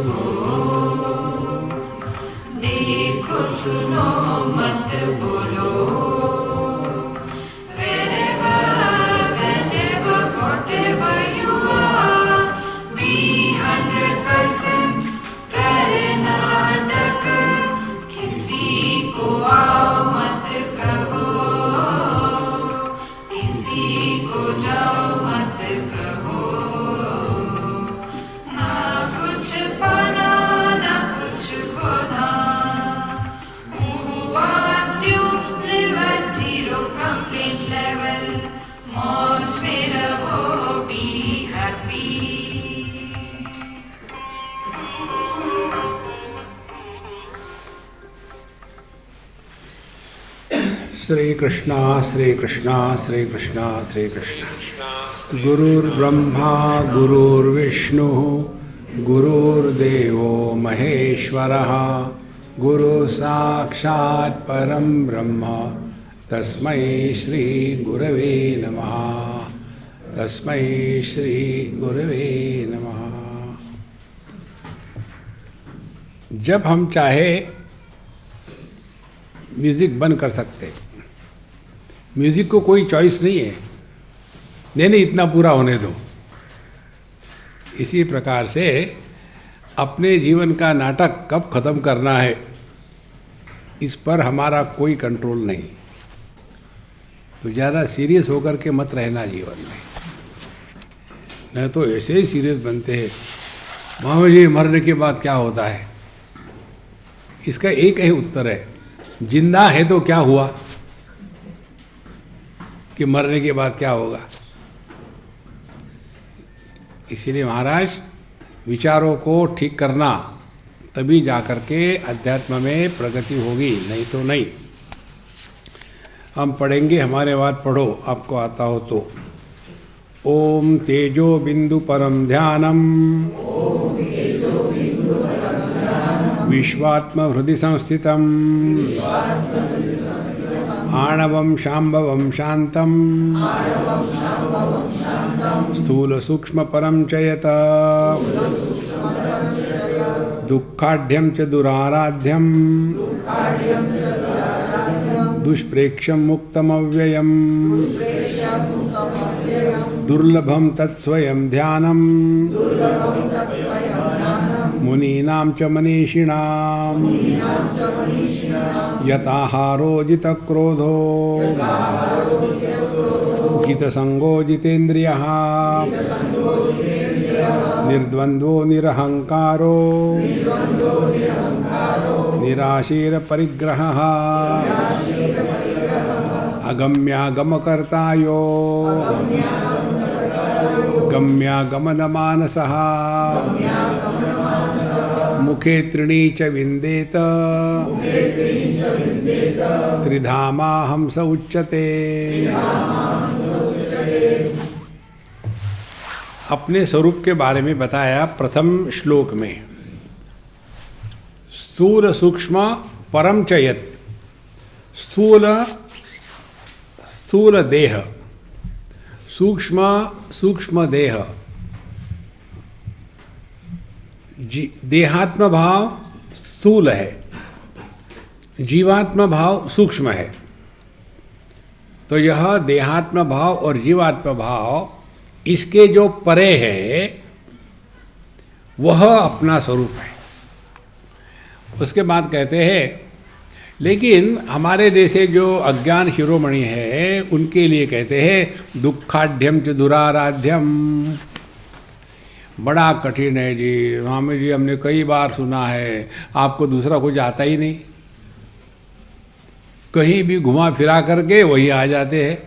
हो, देखो सुनो मत बोलो। Whenever, whatever you are, be 100% करे नाटक। किसी को आओ मत कहो, किसी को जाओ मत कहो। ना कुछ पाना ना कुछ खोना। Who asked you live at zero complaint level? मौज में रहो, be happy। श्री कृष्णा श्री कृष्णा श्री कृष्णा श्री कृष्णा। गुरुर्ब्रह्मा गुरुर्विष्णु गुरुर्देवो महेश्वरः। गुरु साक्षात् परं ब्रह्म तस्मै श्री गुरवे नमः। तस्मै श्री गुरवे नमः। जब हम चाहे म्यूजिक बंद कर सकते। म्यूजिक को कोई चॉइस नहीं है, नहीं इतना पूरा होने दो। इसी प्रकार से अपने जीवन का नाटक कब खत्म करना है, इस पर हमारा कोई कंट्रोल नहीं। तो ज़्यादा सीरियस होकर के मत रहना जीवन में, नहीं तो ऐसे ही सीरियस बनते हैं। महावीर जी मरने के बाद क्या होता है, इसका एक ही उत्तर है, जिंदा है तो क्या हुआ, कि मरने के बाद क्या होगा। इसीलिए महाराज विचारों को ठीक करना, तभी जाकर के अध्यात्म में प्रगति होगी, नहीं तो नहीं। हम पढ़ेंगे, हमारे बाद पढ़ो, आपको आता हो तो। ओम तेजो बिंदु परम ध्यानम विश्वात्म हृदि संस्थितम आणवं शाम्भवं शांतम स्थूल सूक्ष्म परम च यत दुःखाढ्यं च दुराराध्यं दुष्प्रेक्ष्यं मुक्तमव्ययं दुर्लभं तत्स्वयं ध्यानं मुनीनां च मनीषिणां यताहारो जितक्रोधो जितसंगो जितेन्द्रियः निर्द्वन्द्वो निरहंकारो निराशीर परिग्रहः अगम्यागमकर्तायो गम्यागमनमानसः मुखे त्रीणि च विन्देत त्रिधामाहं स उच्यते। अपने स्वरूप के बारे में बताया प्रथम श्लोक में। स्थूल सूक्ष्म परम च यत्, स्थूल देह, सूक्ष्म देह, देहात्म भाव स्थूल है, जीवात्म भाव सूक्ष्म है। तो यह देहात्म भाव और जीवात्म भाव, इसके जो परे है वह अपना स्वरूप है। उसके बाद कहते हैं, लेकिन हमारे जैसे जो अज्ञान शिरोमणि है उनके लिए कहते हैं दुःखाढ्यम च दुराराध्यम। बड़ा कठिन है जी, स्वामी जी हमने कई बार सुना है, आपको दूसरा कुछ आता ही नहीं, कहीं भी घुमा फिरा करके वही आ जाते हैं।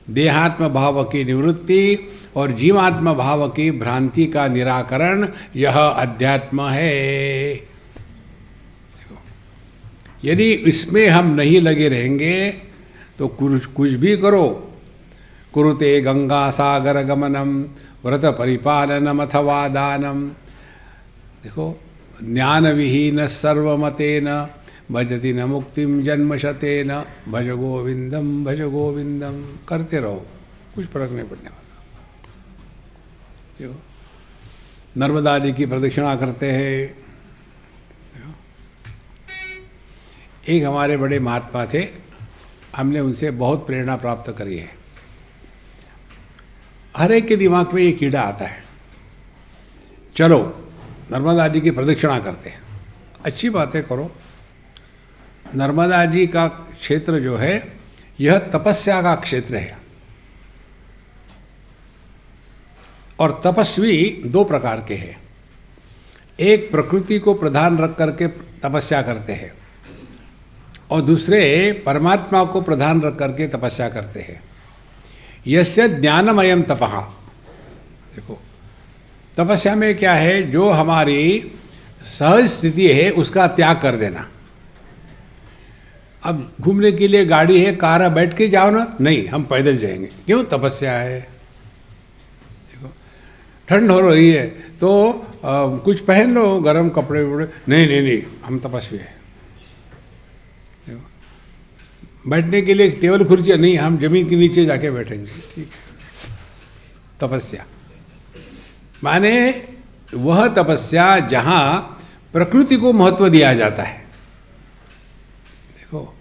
देहात्म भाव की निवृत्ति और जीवात्म भाव की भ्रांति का निराकरण, यह अध्यात्म है। यदि इसमें हम नहीं लगे रहेंगे तो कुछ भी करो, कुरुते गंगा सागर गमनम व्रत परिपालनम अथवा दानम। देखो, ज्ञान विहीन सर्वमतेन भजति न मुक्तिम जन्मशतेन भज गोविंदम करते रहो, कुछ फर्क नहीं पड़ने वाला। क्यों? नर्मदा जी की प्रदक्षिणा करते हैं। एक हमारे बड़े महात्मा थे, हमने उनसे बहुत प्रेरणा प्राप्त करी है। हर एक के दिमाग में ये कीड़ा आता है, चलो नर्मदा जी की प्रदक्षिणा करते हैं, अच्छी बातें करो। नर्मदा जी का क्षेत्र जो है यह तपस्या का क्षेत्र है, और तपस्वी दो प्रकार के हैं। एक प्रकृति को प्रधान रख करके तपस्या करते हैं, और दूसरे परमात्मा को प्रधान रख करके तपस्या करते हैं। यस्य ज्ञानमयम तपः, देखो तपस्या में क्या है, जो हमारी सहज स्थिति है उसका त्याग कर देना। अब घूमने के लिए गाड़ी है, कार है, बैठ के जाओ ना, नहीं हम पैदल जाएंगे, क्यों, तपस्या है। देखो ठंड हो रही है तो कुछ पहन लो, गर्म कपड़े वपड़े, नहीं नहीं नहीं हम तपस्वी है। बैठने के लिए टेबल कुर्सी नहीं, हम जमीन के नीचे जाके बैठेंगे, ठीक है। तपस्या माने वह तपस्या जहाँ प्रकृति को महत्व दिया जाता है, देखो,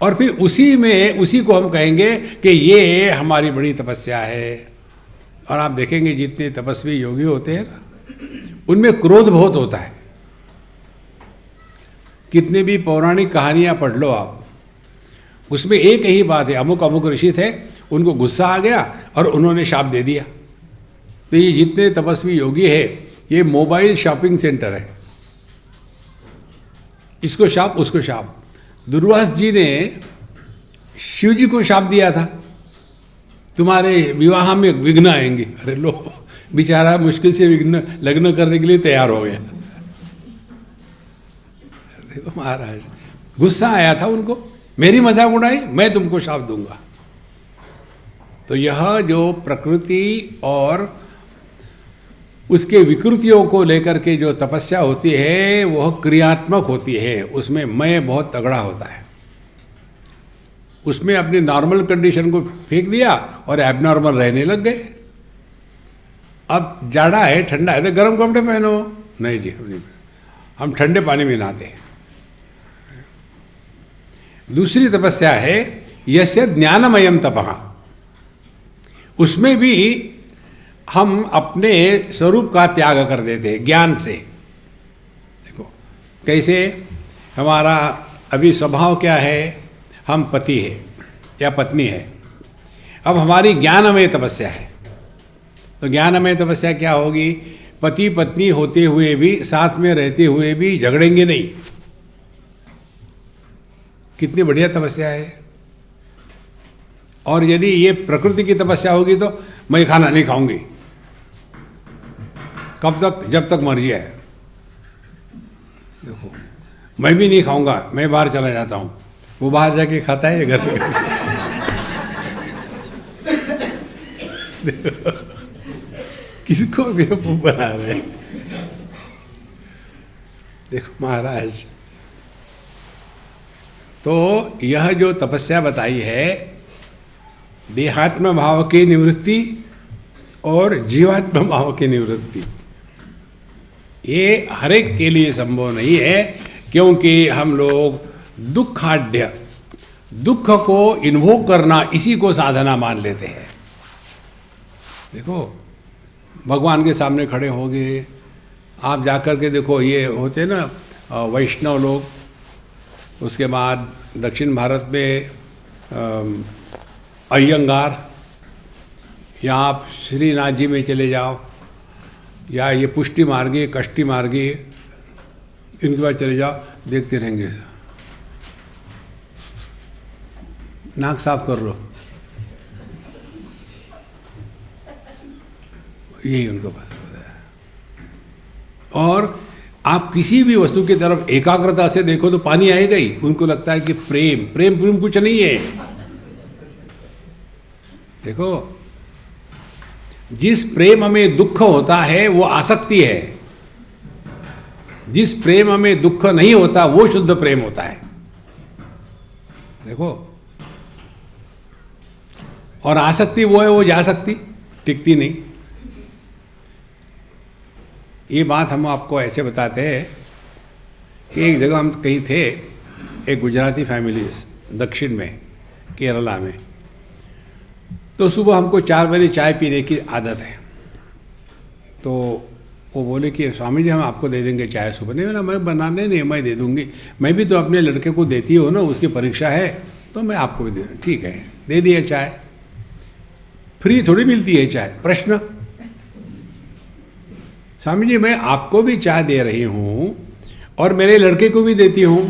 और फिर उसी को हम कहेंगे कि ये हमारी बड़ी तपस्या है। और आप देखेंगे जितने तपस्वी योगी होते हैं ना, उनमें क्रोध बहुत होता है। कितने भी पौराणिक कहानियां पढ़ लो आप, उसमें एक ही बात है, अमुक अमुक ऋषि थे, उनको गुस्सा आ गया और उन्होंने शाप दे दिया। तो ये जितने तपस्वी योगी है, ये मोबाइल शॉपिंग सेंटर है, इसको शाप उसको शाप। दुर्वास जी ने शिव जी को शाप दिया था, तुम्हारे विवाह में विघ्न आएंगे। अरे लो, बेचारा मुश्किल से विघ्न लग्न करने के लिए तैयार हो गया। देखो महाराज, गुस्सा आया था उनको, मेरी मजाक उड़ाई, मैं तुमको शाप दूंगा। तो यह जो प्रकृति और उसके विकृतियों को लेकर के जो तपस्या होती है वह क्रियात्मक होती है, उसमें मैं बहुत तगड़ा होता है। उसमें अपनी नॉर्मल कंडीशन को फेंक दिया और एबनॉर्मल रहने लग गए। अब जाड़ा है, ठंडा है तो गर्म कपड़े पहनो, नहीं जी हम ठंडे पानी में नहाते हैं। दूसरी तपस्या है यस्य ज्ञानमयम तपः, उसमें भी हम अपने स्वरूप का त्याग कर देते हैं ज्ञान से। देखो कैसे, हमारा अभी स्वभाव क्या है, हम पति है या पत्नी है। अब हमारी ज्ञानमय तपस्या है, तो ज्ञानमय तपस्या क्या होगी, पति पत्नी होते हुए भी, साथ में रहते हुए भी झगड़ेंगे नहीं। कितनी बढ़िया तपस्या है। और यदि ये प्रकृति की तपस्या होगी तो मैं खाना नहीं खाऊंगी, कब तक, जब तक मर्जी है। देखो मैं भी नहीं खाऊंगा, मैं बाहर चला जाता हूँ, वो बाहर जाके खाता है घर पे। देखो किसको बेवकूफ बना रहे। देखो महाराज, तो यह जो तपस्या बताई है, देहात्म भाव की निवृत्ति और जीवात्म भाव की निवृत्ति, ये हर एक के लिए संभव नहीं है, क्योंकि हम लोग दुखाढ़, दुख को इन्वोक करना, इसी को साधना मान लेते हैं। देखो भगवान के सामने खड़े हो गए, आप जाकर के देखो, ये होते ना वैष्णव लोग, उसके बाद दक्षिण भारत में अयंगार, या आप श्रीनाथ जी में चले जाओ, या ये पुष्टि मार्गी, कष्टि मार्गी, इनके बाद चले जाओ, देखते रहेंगे, नाक साफ कर लो, यही उनको पास होता है। और आप किसी भी वस्तु की तरफ एकाग्रता से देखो तो पानी आएगा ही। उनको लगता है कि प्रेम प्रेम प्रेम कुछ नहीं है। देखो जिस प्रेम में दुख होता है वो आसक्ति है, जिस प्रेम में दुख नहीं होता वो शुद्ध प्रेम होता है। देखो, और आसक्ति वो है, वो जा सकती, टिकती नहीं। ये बात हम आपको ऐसे बताते हैं कि एक जगह हम कहीं थे, एक गुजराती फैमिलीज दक्षिण में केरला में, तो सुबह हमको 4 बजे चाय पीने की आदत है। तो वो बोले कि स्वामी जी हम आपको दे देंगे चाय सुबह। नहीं बोला, मैं बनाने नहीं, मैं दे दूँगी, मैं भी तो अपने लड़के को देती हूँ ना, उसकी परीक्षा है तो मैं आपको भी दे दूँ। ठीक है, दे दिया चाय। फ्री थोड़ी मिलती है चाय। प्रश्न, स्वामी जी मैं आपको भी चाय दे रही हूँ और मेरे लड़के को भी देती हूँ,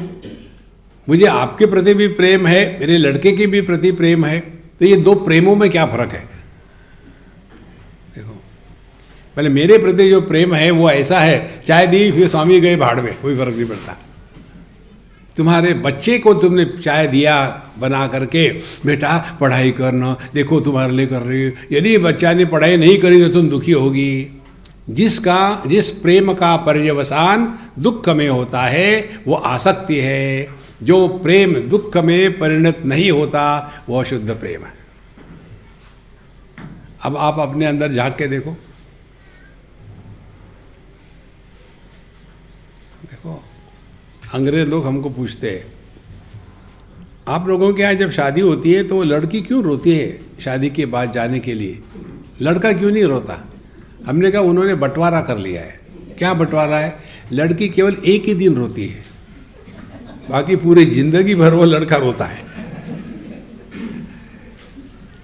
मुझे आपके प्रति भी प्रेम है, मेरे लड़के के भी प्रति प्रेम है, तो ये 2 प्रेमों में क्या फर्क है? देखो, पहले मेरे प्रति जो प्रेम है वो ऐसा है, चाय दी फिर स्वामी गए भाड़ में, कोई फर्क नहीं पड़ता। तुम्हारे बच्चे को तुमने चाय दिया बना करके, बेटा पढ़ाई करना, देखो तुम्हारे लिए कर रही हो। यदि बच्चा ने पढ़ाई नहीं करी तो तुम दुखी होगी। जिस प्रेम का पर्यवसान दुख में होता है वो आसक्ति है, जो प्रेम दुख में परिणत नहीं होता वो शुद्ध प्रेम है। अब आप अपने अंदर झांक के देखो, अंग्रेज लोग हमको पूछते हैं, आप लोगों के यहाँ जब शादी होती है तो लड़की क्यों रोती है शादी के बाद जाने के लिए, लड़का क्यों नहीं रोता? हमने कहा उन्होंने बंटवारा कर लिया है। क्या बंटवारा है? लड़की केवल एक ही दिन रोती है, बाकी पूरी जिंदगी भर वो लड़का रोता है।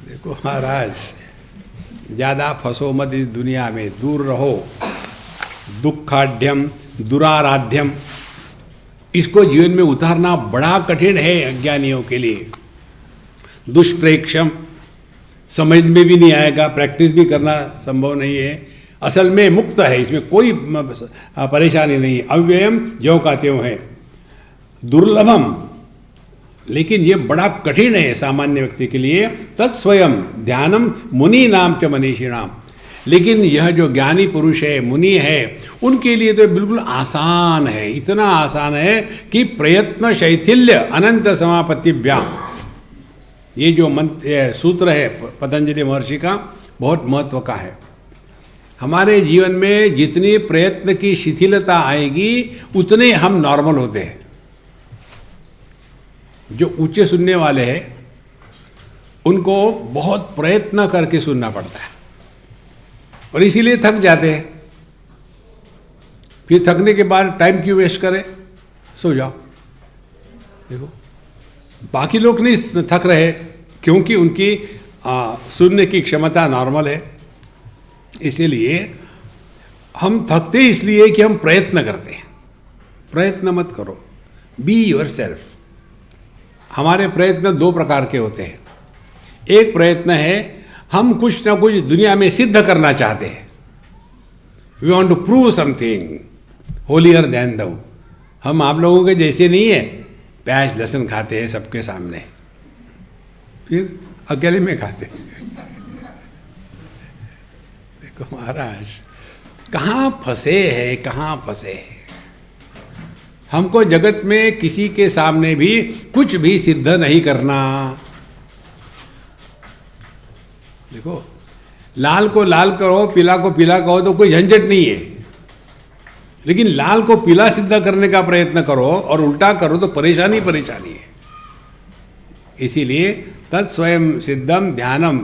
देखो महाराज, ज़्यादा फंसो मत इस दुनिया में, दूर रहो। दुखाढ़्यम दुराराध्यम, इसको जीवन में उतारना बड़ा कठिन है अज्ञानियों के लिए। दुष्प्रेक्षम, समझ में भी नहीं आएगा, प्रैक्टिस भी करना संभव नहीं है। असल में मुक्त है, इसमें कोई परेशानी नहीं। अव्ययम ज्यों का त्यों है। दुर्लभम, लेकिन ये बड़ा कठिन है सामान्य व्यक्ति के लिए। तत्स्वयं ध्यानम मुनि नाम च मनीषिणाम, लेकिन यह जो ज्ञानी पुरुष है, मुनि है, उनके लिए तो बिल्कुल आसान है। इतना आसान है कि प्रयत्न शैथिल्य अनंत समापत्तिभ्याम, ये जो मंत्र सूत्र है पतंजलि महर्षि का, बहुत महत्व का है। हमारे जीवन में जितनी प्रयत्न की शिथिलता आएगी उतने हम नॉर्मल होते हैं। जो ऊंचे सुनने वाले हैं उनको बहुत प्रयत्न करके सुनना पड़ता है और इसीलिए थक जाते हैं। फिर थकने के बाद टाइम क्यों वेस्ट करें, सो जाओ। देखो बाकी लोग नहीं थक रहे क्योंकि उनकी सुनने की क्षमता नॉर्मल है। इसीलिए हम थकते इसलिए कि हम प्रयत्न करते हैं। प्रयत्न मत करो, बी योरसेल्फ। हमारे प्रयत्न 2 प्रकार के होते हैं। एक प्रयत्न है हम कुछ ना कुछ दुनिया में सिद्ध करना चाहते हैं, we want to prove something holier than thou. हम आप लोगों के जैसे नहीं है, प्याज लहसुन खाते हैं सबके सामने, फिर अकेले में खाते हैं। देखो महाराज कहाँ फंसे हैं, कहाँ फंसे हैं। हमको जगत में किसी के सामने भी कुछ भी सिद्ध नहीं करना। देखो लाल को लाल करो, पीला को पीला कहो तो कोई झंझट नहीं है, लेकिन लाल को पीला सिद्ध करने का प्रयत्न करो और उल्टा करो तो परेशानी परेशानी है। इसीलिए तत्स्वयं सिद्धम ध्यानम,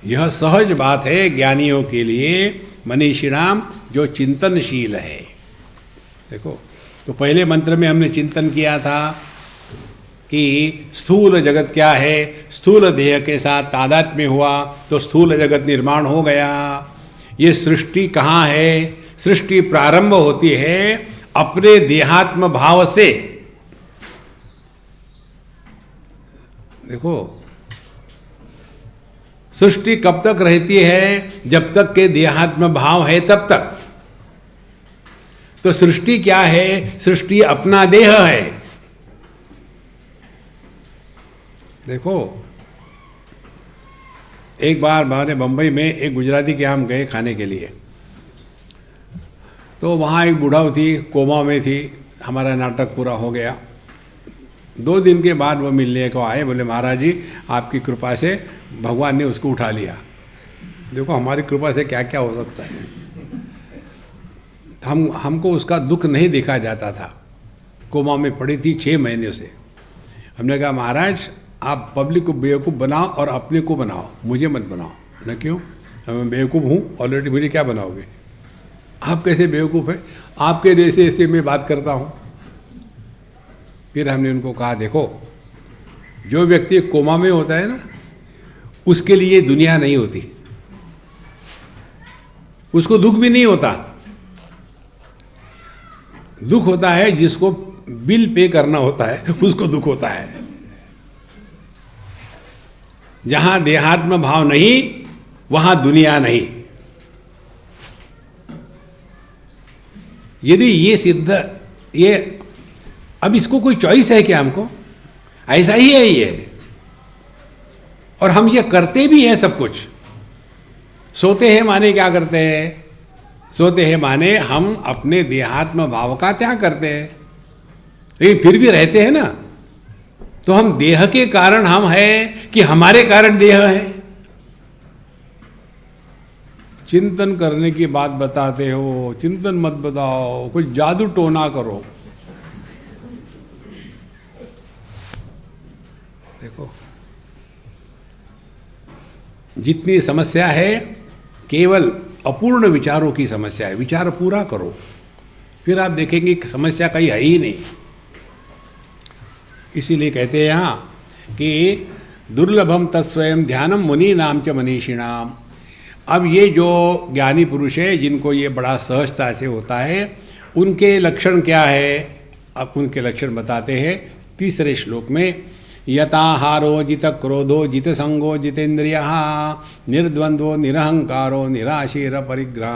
यह सहज बात है ज्ञानियों के लिए, मनीषिणाम जो चिंतनशील है। देखो तो पहले मंत्र में हमने चिंतन किया था कि स्थूल जगत क्या है, स्थूल देह के साथ तादात्म्य हुआ तो स्थूल जगत निर्माण हो गया। ये सृष्टि कहाँ है? सृष्टि प्रारंभ होती है अपने देहात्म भाव से। देखो सृष्टि कब तक रहती है? जब तक के देहात्म भाव है तब तक। तो सृष्टि क्या है? सृष्टि अपना देह है। देखो एक बार हमारे बम्बई में एक गुजराती के यहाँ हम गए खाने के लिए, तो वहाँ एक बूढ़ा थी, कोमा में थी। हमारा नाटक पूरा हो गया। 2 दिन के बाद वो मिलने को आए, बोले महाराज जी आपकी कृपा से भगवान ने उसको उठा लिया। देखो हमारी कृपा से क्या क्या हो सकता है। हमको उसका दुख नहीं देखा जाता था। कोमा में पड़ी थी 6 महीने से। हमने कहा महाराज आप पब्लिक को बेवकूफ़ बनाओ और अपने को बनाओ, मुझे मत बनाओ। न क्यों? मैं बेवकूफ़ हूँ ऑलरेडी, मुझे क्या बनाओगे? आप कैसे बेवकूफ़ है? आपके जैसे ऐसे मैं बात करता हूँ। फिर हमने उनको कहा देखो, जो व्यक्ति कोमा में होता है ना, उसके लिए दुनिया नहीं होती, उसको दुख भी नहीं होता। दुख होता है जिसको बिल पे करना होता है, उसको दुख होता है। जहां देहात्म भाव नहीं वहां दुनिया नहीं। यदि ये अब इसको कोई चॉइस है क्या? हमको ऐसा ही है ये, और हम ये करते भी हैं सब कुछ। सोते हैं माने क्या करते हैं? सोते हैं माने हम अपने देहात्म भाव का त्याग करते हैं, लेकिन फिर भी रहते हैं ना। तो हम देह के कारण हम हैं कि हमारे कारण देह है? चिंतन करने की बात बताते हो, चिंतन मत बताओ, कुछ जादू टोना करो। देखो जितनी समस्या है केवल अपूर्ण विचारों की समस्या है। विचार पूरा करो, फिर आप देखेंगे कि समस्या कहीं है ही नहीं। इसीलिए कहते हैं यहाँ कि दुर्लभम तत्स्वयं ध्यानम मुनि नाम च मनीषिणाम। अब ये जो ज्ञानी पुरुष है जिनको ये बड़ा सहजता से होता है, उनके लक्षण क्या है? अब उनके लक्षण बताते हैं 3 श्लोक में। यताहारो जित क्रोधो जित संगो जितेन्द्रिय निर्द्वंद्वो निरहंकारो निराशीर परिग्रह।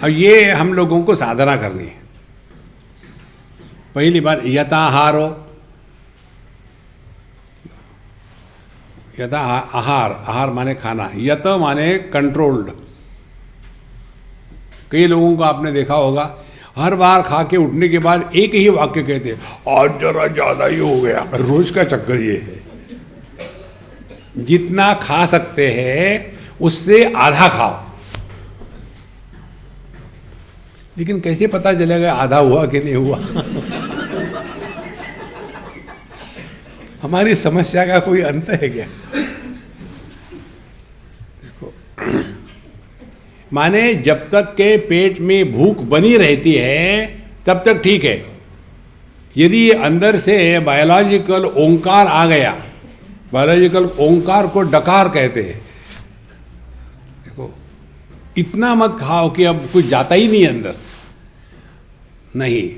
अब ये हम लोगों को साधना करनी है। पहली बार यताहारो, यथा आहार माने खाना, यत माने कंट्रोल्ड। कई लोगों को आपने देखा होगा हर बार खा के उठने के बाद एक ही वाक्य कहते हैं, आज जरा ज्यादा ही हो गया। रोज का चक्कर ये है। जितना खा सकते हैं उससे आधा खाओ। लेकिन कैसे पता चलेगा आधा हुआ कि नहीं हुआ? हमारी समस्या का कोई अंत है क्या? देखो, माने जब तक के पेट में भूख बनी रहती है तब तक ठीक है। यदि अंदर से बायोलॉजिकल ओंकार आ गया, बायोलॉजिकल ओंकार को डकार कहते हैं। देखो इतना मत खाओ कि अब कुछ जाता ही नहीं अंदर, नहीं।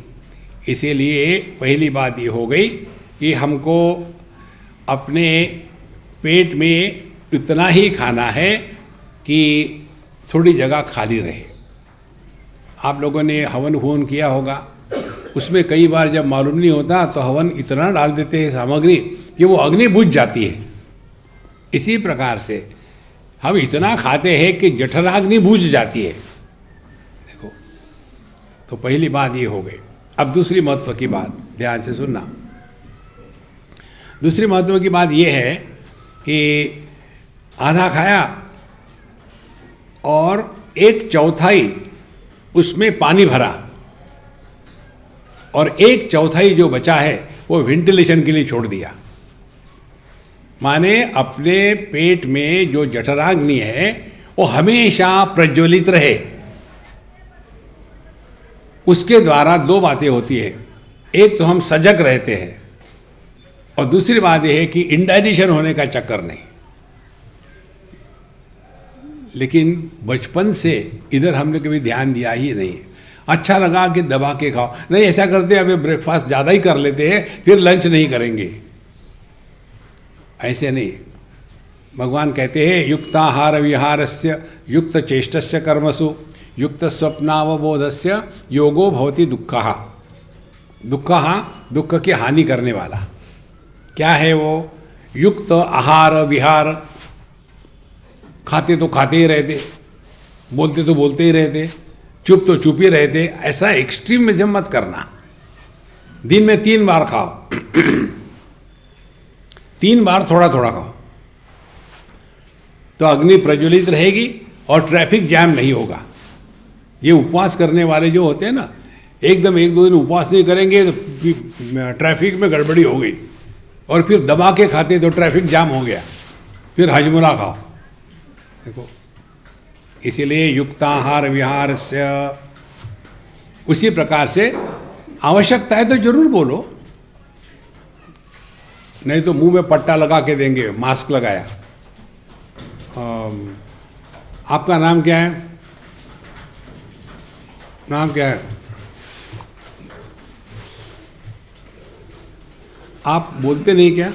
इसीलिए पहली बात ये हो गई कि हमको अपने पेट में इतना ही खाना है कि थोड़ी जगह खाली रहे। आप लोगों ने हवन हुवन किया होगा, उसमें कई बार जब मालूम नहीं होता तो हवन इतना डाल देते हैं सामग्री कि वो अग्नि बुझ जाती है। इसी प्रकार से हम इतना खाते हैं कि जठराग्नि बुझ जाती है। देखो, तो पहली बात ये हो गई। अब दूसरी महत्व की बात ध्यान से सुनना। दूसरी महत्व की बात यह है कि आधा खाया और 1/4 उसमें पानी भरा और 1/4 जो बचा है वो वेंटिलेशन के लिए छोड़ दिया। माने अपने पेट में जो जठराग्नि है वो हमेशा प्रज्वलित रहे। उसके द्वारा 2 बातें होती है। एक तो हम सजग रहते हैं और दूसरी बात यह है कि इंडाइजेशन होने का चक्कर नहीं। लेकिन बचपन से इधर हमने कभी ध्यान दिया ही नहीं। अच्छा लगा कि दबा के खाओ, नहीं ऐसा करते अभी ब्रेकफास्ट ज़्यादा ही कर लेते हैं फिर लंच नहीं करेंगे, ऐसे नहीं। भगवान कहते हैं युक्ताहार विहारस्य युक्त चेष्टस्य कर्मसु युक्त स्वप्नावबोधस्य योगो भवति दुःखः। दुःख की हानि करने वाला क्या है वो? युक्त आहार विहार। खाते तो खाते ही रहते, बोलते तो बोलते ही रहते, चुप तो चुप ही रहते। ऐसा एक्सट्रीमिज्म मत करना। दिन में 3 बार खाओ 3 बार थोड़ा थोड़ा खाओ, तो अग्नि प्रज्वलित रहेगी और ट्रैफिक जैम नहीं होगा। ये उपवास करने वाले जो होते हैं ना, एकदम एक दो दिन उपवास नहीं करेंगे तो ट्रैफिक में गड़बड़ी हो गई, और फिर दबा के खाते तो ट्रैफिक जाम हो गया, फिर हजमुला खाओ। देखो, इसीलिए युक्ताहार विहार से, उसी प्रकार से आवश्यकता है तो जरूर बोलो, नहीं तो मुंह में पट्टा लगा के देंगे, मास्क लगाया। आपका नाम क्या है? नाम क्या है? आप बोलते नहीं क्या?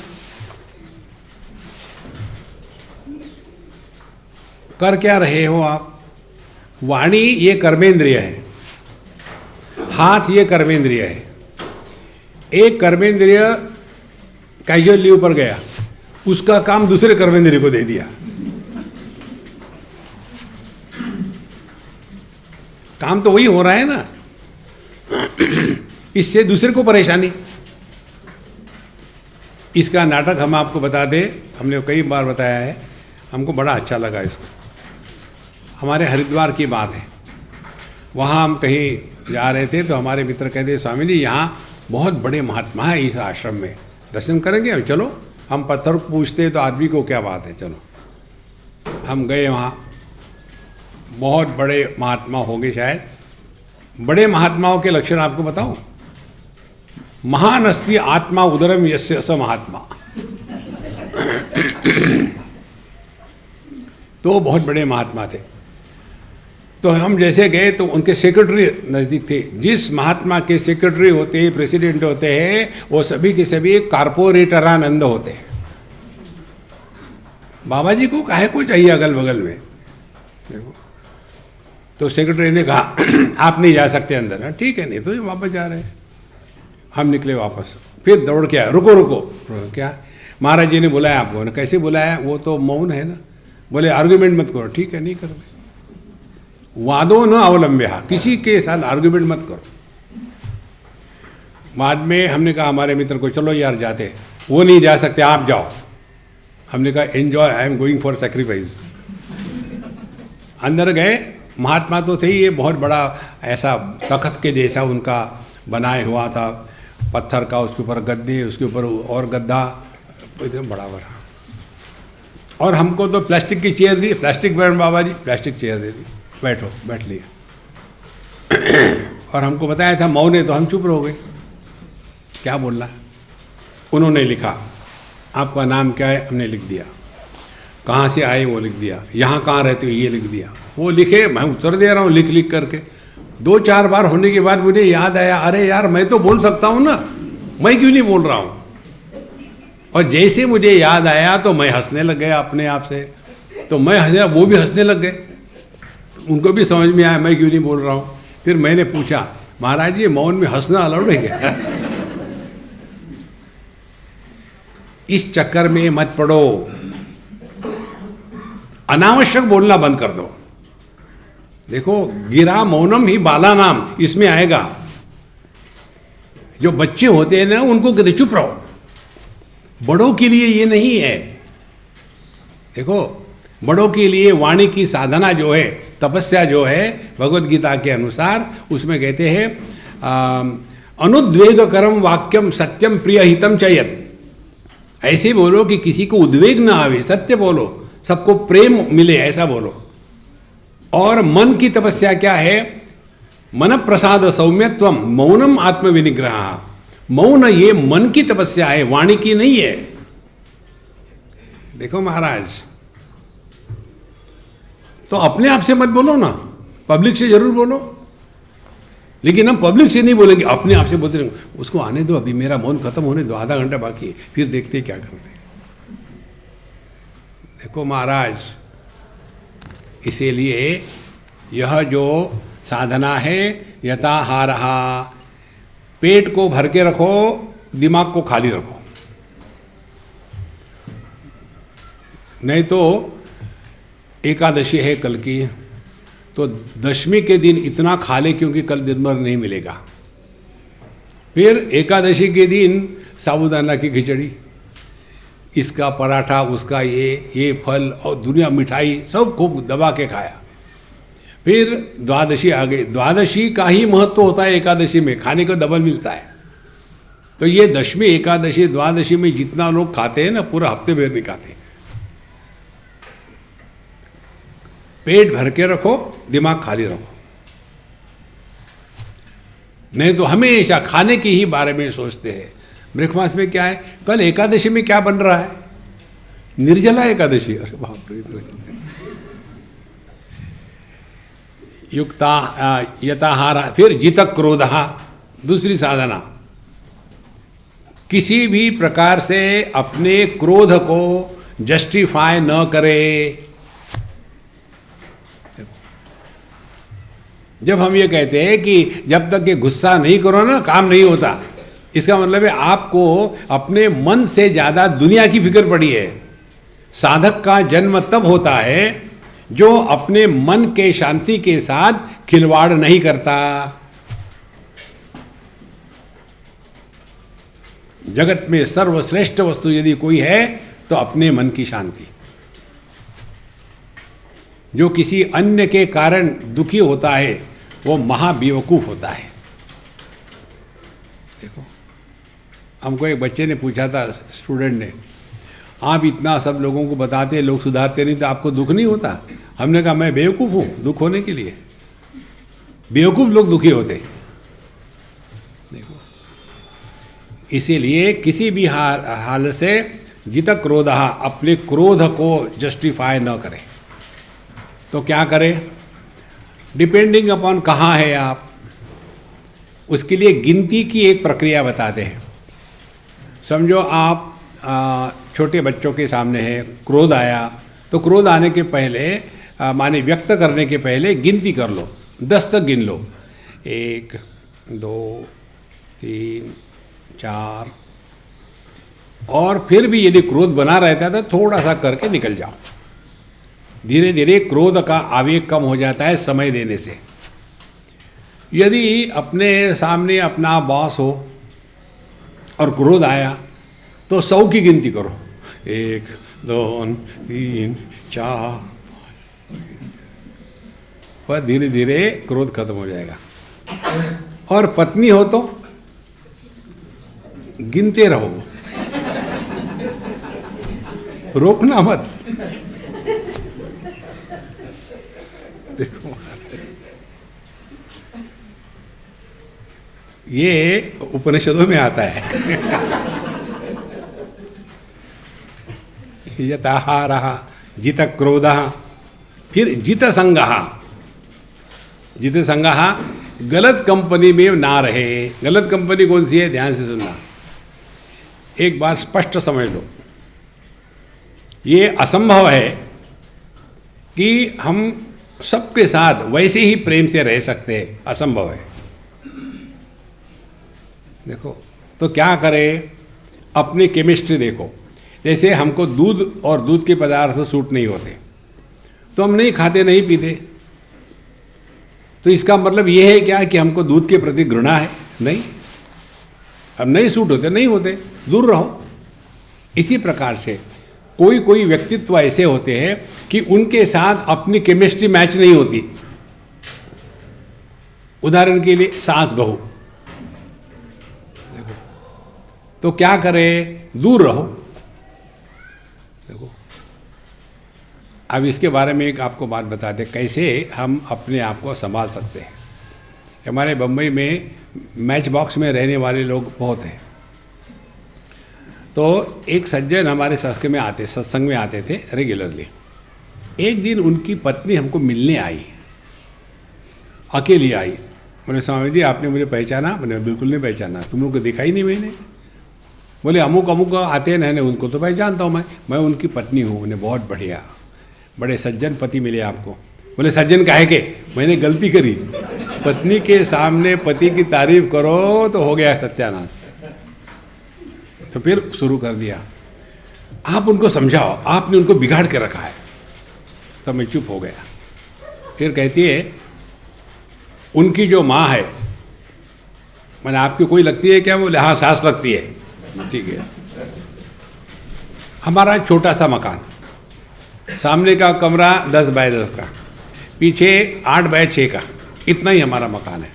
कर क्या रहे हो आप? वाणी ये कर्मेंद्रिय है, हाथ ये कर्मेंद्रिय है। एक कर्मेंद्रिय कैजुअल लीव पर गया, उसका काम दूसरे कर्मेंद्रिय को दे दिया। काम तो वही हो रहा है ना, इससे दूसरे को परेशानी। इसका नाटक हम आपको बता दें, हमने कई बार बताया है, हमको बड़ा अच्छा लगा इसको। हमारे हरिद्वार की बात है, वहाँ हम कहीं जा रहे थे तो हमारे मित्र कहते, स्वामी जी यहाँ बहुत बड़े महात्मा है इस आश्रम में, दर्शन करेंगे हम? चलो। हम पत्थर पूछते तो आदमी को क्या बात है, चलो। हम गए वहाँ, बहुत बड़े महात्मा होंगे शायद। बड़े महात्माओं के लक्षण आपको बताऊं? महान अस्ति आत्मा उदरम यस्य स महात्मा। तो बहुत बड़े महात्मा थे। तो हम जैसे गए तो उनके सेक्रेटरी नज़दीक थे। जिस महात्मा के सेक्रेटरी होते हैं, प्रेसिडेंट होते हैं, वो सभी के सभी कारपोरेटरानंद होते हैं। बाबा जी को काहे को चाहिए अगल बगल में? देखो, तो सेक्रेटरी ने कहा आप नहीं जा सकते अंदर। ठीक है, नहीं तो वापस जा रहे हैं। हम निकले वापस, फिर दौड़ के आए, रुको रुको, क्या महाराज जी ने बुलाया आपको? ने कैसे बुलाया? वो तो मौन है ना। बोले आर्गुमेंट मत करो। ठीक है, नहीं करोगे। वादो न अवलंब्य, किसी के साथ आर्गुमेंट मत करो। बाद में हमने कहा हमारे मित्र को, चलो यार जाते। वो नहीं जा सकते, आप जाओ। हमने कहा enjoy, I am going for sacrifice. अंदर गए, महात्मा तो थे ही, ये बहुत बड़ा ऐसा तख्त के जैसा उनका बनाए हुआ था, पत्थर का, उसके ऊपर गद्दे, उसके ऊपर और गद्दा, बड़ा बड़ा। और हमको तो प्लास्टिक की चेयर दी, प्लास्टिक बैठ बाबा जी, प्लास्टिक चेयर दे दी, बैठो, बैठ लिया। और हमको बताया था मौन है, तो हम चुप रह गए, क्या बोलना है। उन्होंने लिखा आपका नाम क्या है, हमने लिख दिया। कहाँ से आए वो लिख दिया। यहाँ कहाँ रहते हो ये लिख दिया। वो लिखे, मैं उत्तर दे रहा हूँ लिख लिख करके। 2-4 बार होने के बाद मुझे याद आया, अरे यार मैं तो बोल सकता हूँ ना, मैं क्यों नहीं बोल रहा हूँ। और जैसे मुझे याद आया तो मैं हंसने लग गया अपने आप से। तो मैं हंसा, वो भी हंसने लग गए। उनको भी समझ में आया मैं क्यों नहीं बोल रहा हूँ। फिर मैंने पूछा, महाराज जी मौन में हंसना अलाउड है क्या? इस चक्कर में मत पड़ो, अनावश्यक बोलना बंद कर दो। देखो, गिरा मौनम ही बाला नाम, इसमें आएगा। जो बच्चे होते हैं ना, उनको कहते चुप रहो। बड़ों के लिए ये नहीं है। देखो, बड़ों के लिए वाणी की साधना जो है, तपस्या जो है, भगवद गीता के अनुसार उसमें कहते हैं अनुद्वेग करम वाक्यम सत्यम प्रिय हितम चयत। ऐसे बोलो कि किसी को उद्वेग ना आवे, सत्य बोलो, सबको प्रेम मिले, ऐसा बोलो। और मन की तपस्या क्या है? मन प्रसाद सौम्यत्वम मौनम आत्मविनिग्रह। मौन ये मन की तपस्या है, वाणी की नहीं है। देखो महाराज, तो अपने आप से मत बोलो ना, पब्लिक से जरूर बोलो। लेकिन हम पब्लिक से नहीं बोलेंगे, अपने आप से बोलते रहेंगे उसको आने दो, अभी मेरा मौन खत्म होने दो, आधा घंटा बाकी है, फिर देखते क्या करते। देखो महाराज, इसीलिए यह जो साधना है, यथाहारहा, पेट को भर के रखो, दिमाग को खाली रखो। नहीं तो एकादशी है कल की, तो दशमी के दिन इतना खा ले क्योंकि कल दिन भर नहीं मिलेगा। फिर एकादशी के दिन साबूदाना की खिचड़ी, इसका पराठा, उसका ये फल और दुनिया मिठाई सब खूब दबा के खाया। फिर द्वादशी आ गई। द्वादशी का ही महत्व होता है एकादशी में, खाने को डबल मिलता है। तो ये दशमी एकादशी द्वादशी में जितना लोग खाते हैं ना, पूरा हफ्ते भर नहीं खाते। पेट भर के रखो, दिमाग खाली रखो, नहीं तो हमेशा खाने के ही बारे में सोचते हैं। ब्रेकफास्ट में क्या है, कल एकादशी में क्या बन रहा है, निर्जला एकादशी, अरे बाप रे। युक्ता यथाहार, फिर जित क्रोध, दूसरी साधना, किसी भी प्रकार से अपने क्रोध को जस्टिफाई न करे। जब हम ये कहते हैं कि जब तक ये गुस्सा नहीं करो ना काम नहीं होता, इसका मतलब है आपको अपने मन से ज़्यादा दुनिया की फिक्र पड़ी है। साधक का जन्म तब होता है जो अपने मन के शांति के साथ खिलवाड़ नहीं करता। जगत में सर्वश्रेष्ठ वस्तु यदि कोई है तो अपने मन की शांति। जो किसी अन्य के कारण दुखी होता है वो महाबेवकूफ होता है। देखो, हमको एक बच्चे ने पूछा था, स्टूडेंट ने, आप इतना सब लोगों को बताते हैं, लोग सुधारते नहीं, तो आपको दुख नहीं होता? हमने कहा मैं बेवकूफ़ हूँ दुख होने के लिए? बेवकूफ़ लोग दुखी होते। देखो, इसीलिए किसी भी हाल से जित क्रोध, अपने क्रोध को जस्टिफाई न करें। तो क्या करें? डिपेंडिंग अपॉन कहाँ है आप, उसके लिए गिनती की एक प्रक्रिया बताते हैं। समझो आप छोटे बच्चों के सामने है, क्रोध आया, तो क्रोध आने के पहले माने व्यक्त करने के पहले गिनती कर लो, 10 तक गिन लो। 1 2 3 4, और फिर भी यदि क्रोध बना रहता है तो थोड़ा सा करके निकल जाओ। धीरे धीरे क्रोध का आवेग कम हो जाता है समय देने से। यदि अपने सामने अपना बॉस हो और क्रोध आया तो 100 की गिनती करो, 1 2 3 4, पर धीरे धीरे क्रोध खत्म हो जाएगा। और पत्नी हो तो गिनते रहो, रोकना मत। देखो, ये उपनिषदों में आता है। यथाहारः जित क्रोधः, फिर जित संगः। जित संगः, गलत कंपनी में ना रहे। गलत कंपनी कौन सी है, ध्यान से सुनना। एक बार स्पष्ट समझ लो, ये असंभव है कि हम सबके साथ वैसे ही प्रेम से रह सकते हैं, असंभव है। देखो, तो क्या करें? अपनी केमिस्ट्री देखो। जैसे हमको दूध और दूध के पदार्थ सूट नहीं होते तो हम नहीं खाते, नहीं पीते। तो इसका मतलब ये है क्या कि हमको दूध के प्रति घृणा है? नहीं, हम नहीं सूट होते, नहीं होते, दूर रहो। इसी प्रकार से कोई कोई व्यक्तित्व ऐसे होते हैं कि उनके साथ अपनी केमिस्ट्री मैच नहीं होती। उदाहरण के लिए सास बहू, देखो, तो क्या करें? दूर रहो। देखो, अब इसके बारे में एक आपको बात बताते कैसे हम अपने आप को संभाल सकते हैं। हमारे बम्बई में मैच बॉक्स में रहने वाले लोग बहुत हैं। तो एक सज्जन हमारे सत्संग में आते थे रेगुलरली। एक दिन उनकी पत्नी हमको मिलने आई, अकेली आई। बोले, स्वामी जी आपने मुझे पहचाना? मैंने बिल्कुल नहीं पहचाना, तुम लोग को देखा ही नहीं मैंने। बोले, अमुक अमुक आते हैं ना, उनको तो पहचानता हूँ मैं उनकी पत्नी हूँ। उन्हें बहुत बढ़िया, बड़े सज्जन पति मिले आपको। बोले, सज्जन काहे के? मैंने गलती करी, पत्नी के सामने पति की तारीफ करो तो हो गया सत्यानाश। तो फिर शुरू कर दिया, आप उनको समझाओ, आपने उनको बिगाड़ के रखा है। तब मैं चुप हो गया। फिर कहती है, उनकी जो माँ है, मैंने आपकी कोई लगती है क्या? बोले, हाँ सास लगती है। ठीक है। हमारा छोटा सा मकान, सामने का कमरा 10 बाय 10 का, पीछे 8x6 का, इतना ही हमारा मकान है।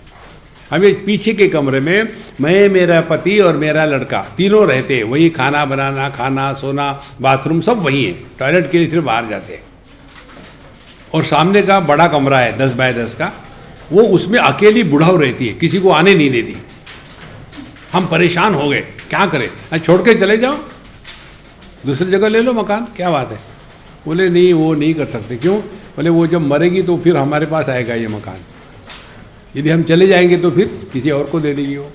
हमें पीछे के कमरे में मैं, मेरा पति और मेरा लड़का तीनों रहते हैं। वही खाना बनाना, खाना, सोना, बाथरूम सब वही है। टॉयलेट के लिए सिर्फ बाहर जाते हैं। और सामने का बड़ा कमरा है 10x10 का, वो उसमें अकेली बुढ़ाऊ रहती है, किसी को आने नहीं देती। हम परेशान हो गए, क्या करें, छोड़ के चले जाओ, दूसरी जगह ले लो मकान, क्या बात है। बोले नहीं, वो नहीं कर सकते। क्यों? बोले वो जब मरेगी तो फिर हमारे पास आएगा ये मकान, यदि हम चले जाएंगे तो फिर किसी और को दे देगी वो।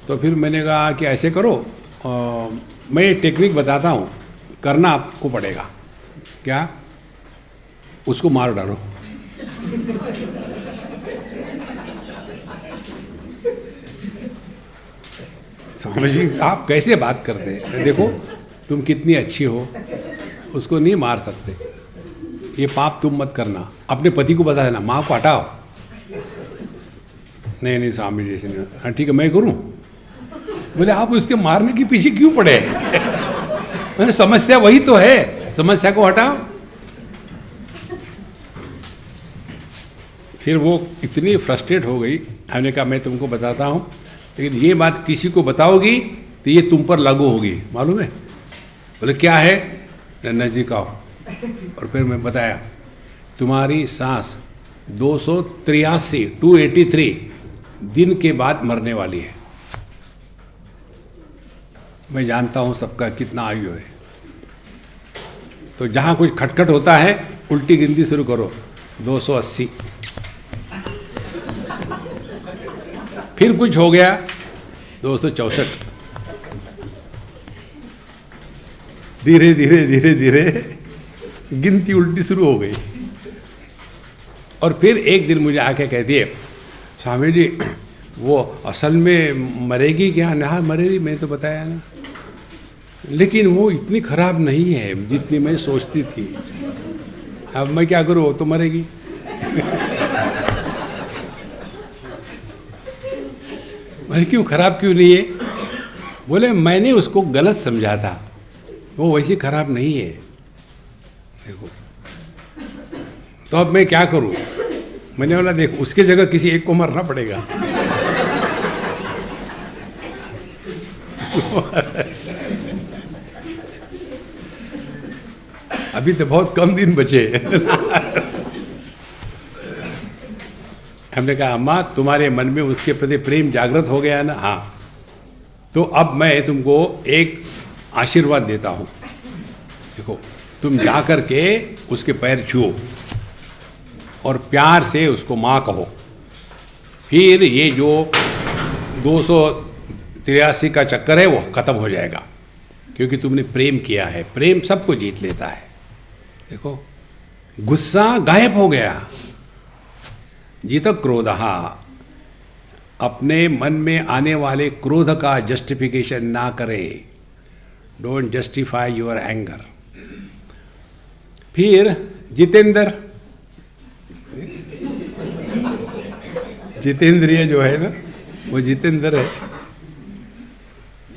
तो फिर मैंने कहा कि ऐसे करो, मैं एक टेक्निक बताता हूँ, करना आपको पड़ेगा। क्या? उसको मार डालो। स्वामी जी आप कैसे बात करते हैं? देखो तुम कितनी अच्छी हो, उसको नहीं मार सकते, ये पाप तुम मत करना। अपने पति को बता देना, माँ को हटाओ। नहीं नहीं स्वामी जी ऐसे नहीं। हाँ ठीक है, मैं करूँ? बोले आप उसके मारने के पीछे क्यों पड़े? मैंने समस्या वही तो है, समस्या को हटाओ। फिर वो इतनी फ्रस्ट्रेट हो गई, हमने कहा मैं तुमको बताता हूँ, लेकिन ये बात किसी को बताओगी तो ये तुम पर लागू होगी, मालूम है? बोले क्या है? नज़दीक आओ। और फिर मैं बताया, तुम्हारी सांस 283 दिन के बाद मरने वाली है। मैं जानता हूँ सबका कितना आयु है। तो जहाँ कुछ खटखट होता है उल्टी गिनती शुरू करो, 280। फिर कुछ हो गया, 264। धीरे धीरे धीरे धीरे गिनती उल्टी शुरू हो गई। और फिर एक दिन मुझे आके कहती है, स्वामी जी वो असल में मरेगी क्या? ना मरेगी, मैं तो बताया ना, लेकिन वो इतनी खराब नहीं है जितनी मैं सोचती थी। अब मैं क्या करूँ, वो तो मरेगी। मैं क्यों, खराब क्यों नहीं है? बोले मैंने उसको गलत समझा था, वो वैसी खराब नहीं है। देखो तो अब मैं क्या करूं? मैंने बोला देख, उसके जगह किसी एक को मरना पड़ेगा। अभी तो बहुत कम दिन बचे। हमने कहा अम्मा तुम्हारे मन में उसके प्रति प्रेम जागृत हो गया ना? हाँ। तो अब मैं तुमको एक आशीर्वाद देता हूँ। देखो तुम जा कर के उसके पैर छुओ और प्यार से उसको माँ कहो। फिर ये जो 283 का चक्कर है वो खत्म हो जाएगा, क्योंकि तुमने प्रेम किया है। प्रेम सबको जीत लेता है। देखो गुस्सा गायब हो गया। जीत क्रोधहा, अपने मन में आने वाले क्रोध का जस्टिफिकेशन ना करें। Don't justify your anger. फिर जितेंद्र, जितेंद्रिय जो है ना, वो जितेंद्र है।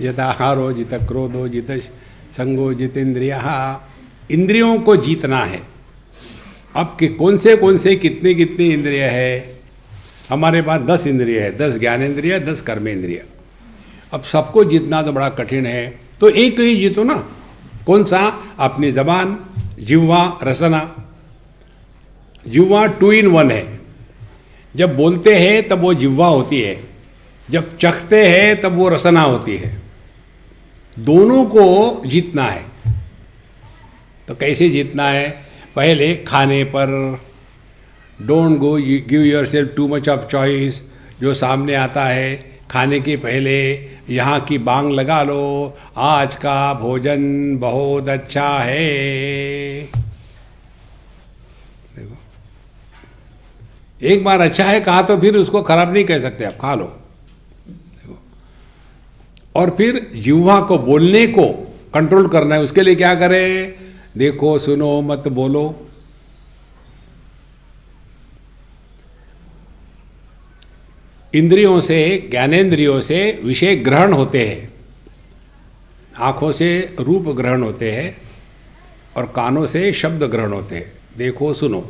यथाहारो जित क्रोधो जित संगो जितेंद्रिय। इंद्रियों को जीतना है। अब कि कौन से कितने कितने इंद्रिय है? हमारे पास 10 इंद्रिय है, 10 ज्ञानेंद्रिय, 10 कर्मेंद्रिय। अब सबको जीतना तो बड़ा कठिन है, तो एक ही जीतो ना। कौन सा? अपनी जबान, जिह्वा, रसना। जिह्वा 2 in 1 है। जब बोलते हैं तब वो जिह्वा होती है, जब चखते हैं तब वो रसना होती है। दोनों को जीतना है। तो कैसे जीतना है? पहले खाने पर don't go give your self too much of choice. जो सामने आता है खाने के पहले यहाँ की बांग लगा लो, आज का भोजन बहुत अच्छा है। देखो एक बार अच्छा है कहा तो फिर उसको खराब नहीं कह सकते, आप खा लो। देखो और फिर जिह्वा को, बोलने को कंट्रोल करना है। उसके लिए क्या करें? देखो सुनो मत बोलो। इंद्रियों से, ज्ञानेंद्रियों से विषय ग्रहण होते हैं, आँखों से रूप ग्रहण होते हैं और कानों से शब्द ग्रहण होते हैं। देखो सुनो।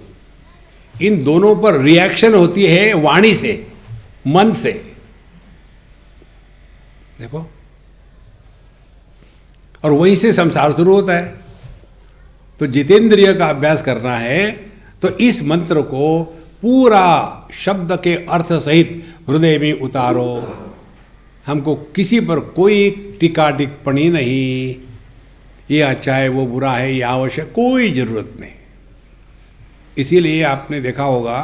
इन दोनों पर रिएक्शन होती है वाणी से, मन से। देखो, और वहीं से संसार शुरू होता है। तो जितेंद्रिय का अभ्यास करना है तो इस मंत्र को पूरा शब्द के अर्थ सहित हृदय में उतारो। हमको किसी पर कोई टीका टिप्पणी नहीं, ये अच्छा है वो बुरा है ये आवश्यक, कोई ज़रूरत नहीं। इसीलिए आपने देखा होगा,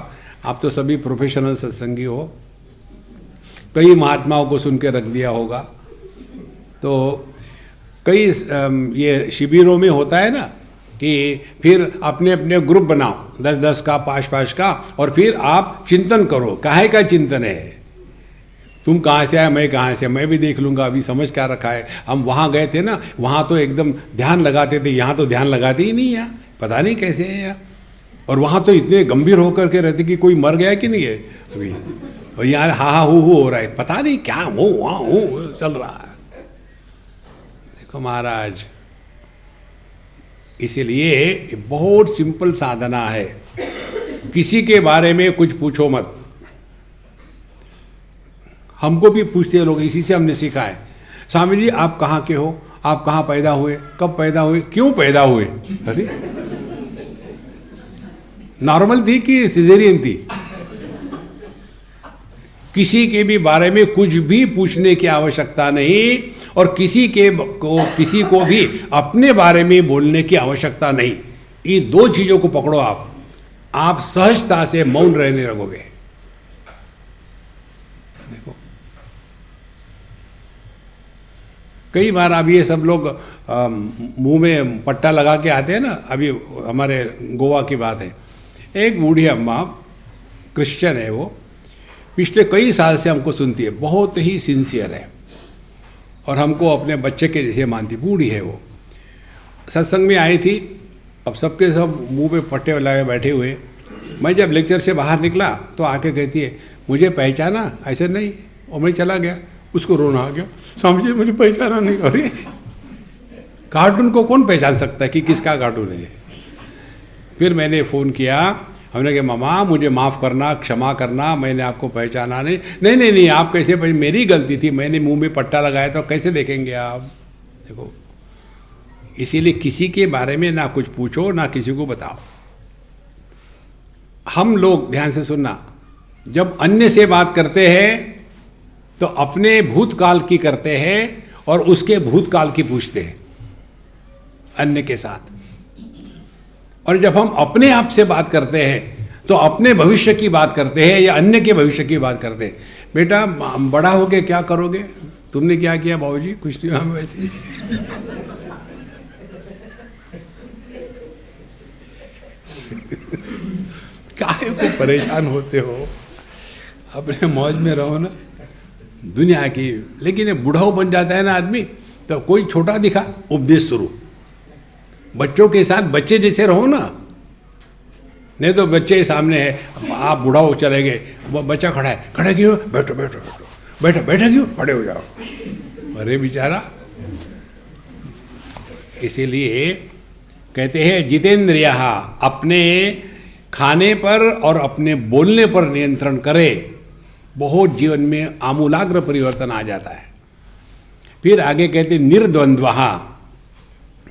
आप तो सभी प्रोफेशनल सत्संगी हो, कई महात्माओं को सुन के रख दिया होगा। तो कई ये शिविरों में होता है ना कि फिर अपने अपने ग्रुप बनाओ, 10-10 का, 5-5 का, और फिर आप चिंतन करो। काहे का चिंतन है? तुम कहाँ से आए, मैं कहाँ से, मैं भी देख लूँगा, अभी समझ क्या रखा है। हम वहाँ गए थे ना, वहाँ तो एकदम ध्यान लगाते थे, यहाँ तो ध्यान लगाते ही नहीं है, पता नहीं कैसे है यार। और वहाँ तो इतने गंभीर होकर के रहते कि कोई मर गया कि नहीं है अभी, और यहाँ हा हा हू हो रहा है, पता नहीं क्या हो वहाँ हो चल रहा है। देखो महाराज, इसीलिए बहुत सिंपल साधना है। किसी के बारे में कुछ पूछो मत। हमको भी पूछते हैं लोग, इसी से हमने सीखा है। स्वामी जी आप कहाँ के हो, आप कहाँ पैदा हुए, कब पैदा हुए, क्यों पैदा हुए? अरे नॉर्मल थी कि सिजेरियन थी? किसी के भी बारे में कुछ भी पूछने की आवश्यकता नहीं, और किसी को भी अपने बारे में बोलने की आवश्यकता नहीं। ये दो चीजों को पकड़ो आप सहजता से मौन रहने लगोगे। देखो, कई बार अब ये सब लोग मुंह में पट्टा लगा के आते हैं ना। अभी हमारे गोवा की बात है, एक बूढ़ी अम्मा, क्रिश्चियन है वो, पिछले कई साल से हमको सुनती है, बहुत ही सिंसियर है और हमको अपने बच्चे के जैसे मानती। बूढ़ी है वो, सत्संग में आई थी। अब सबके सब मुंह पे पट्टे लगाए बैठे हुए। मैं जब लेक्चर से बाहर निकला तो आके कहती है, मुझे पहचाना? ऐसे नहीं। और मैं चला गया, उसको रोना आ गया, स्वामी जी मुझे पहचाना नहीं। अरे कार्टून को कौन पहचान सकता है कि किसका कार्टून है? फिर मैंने फ़ोन किया, हमने कहा मामा मुझे माफ़ करना, क्षमा करना, मैंने आपको पहचाना नहीं। नहीं नहीं नहीं, आप कैसे मेरी गलती थी, मैंने मुंह में पट्टा लगाया तो कैसे देखेंगे आप? देखो, इसीलिए किसी के बारे में ना कुछ पूछो ना किसी को बताओ। हम लोग ध्यान से सुनना, जब अन्य से बात करते हैं तो अपने भूतकाल की करते हैं और उसके भूतकाल की पूछते हैं अन्य के साथ। और जब हम अपने आप से बात करते हैं तो अपने भविष्य की बात करते हैं या अन्य के भविष्य की बात करते हैं। बेटा बड़ा होके क्या करोगे? तुमने क्या किया बाबूजी? कुछ नहीं, हम वैसे ही। काहे को परेशान होते हो? अपने मौज में रहो ना दुनिया की। लेकिन ये बुढ़ाऊ बन जाता है ना आदमी, तो कोई छोटा दिखा, उपदेश शुरू। बच्चों के साथ बच्चे जैसे रहो ना, नहीं तो बच्चे सामने है, आप बूढ़ा हो चले गए, वो बच्चा खड़ा है, खड़े क्यों? बैठो बैठो बैठो, बैठो बैठे क्यों? खड़े हो जाओ। अरे बेचारा, इसीलिए कहते हैं जितेंद्रिय अपने खाने पर और अपने बोलने पर नियंत्रण करे, बहुत जीवन में आमूलाग्र परिवर्तन आ जाता है। फिर आगे कहते निर्द्वंद्व।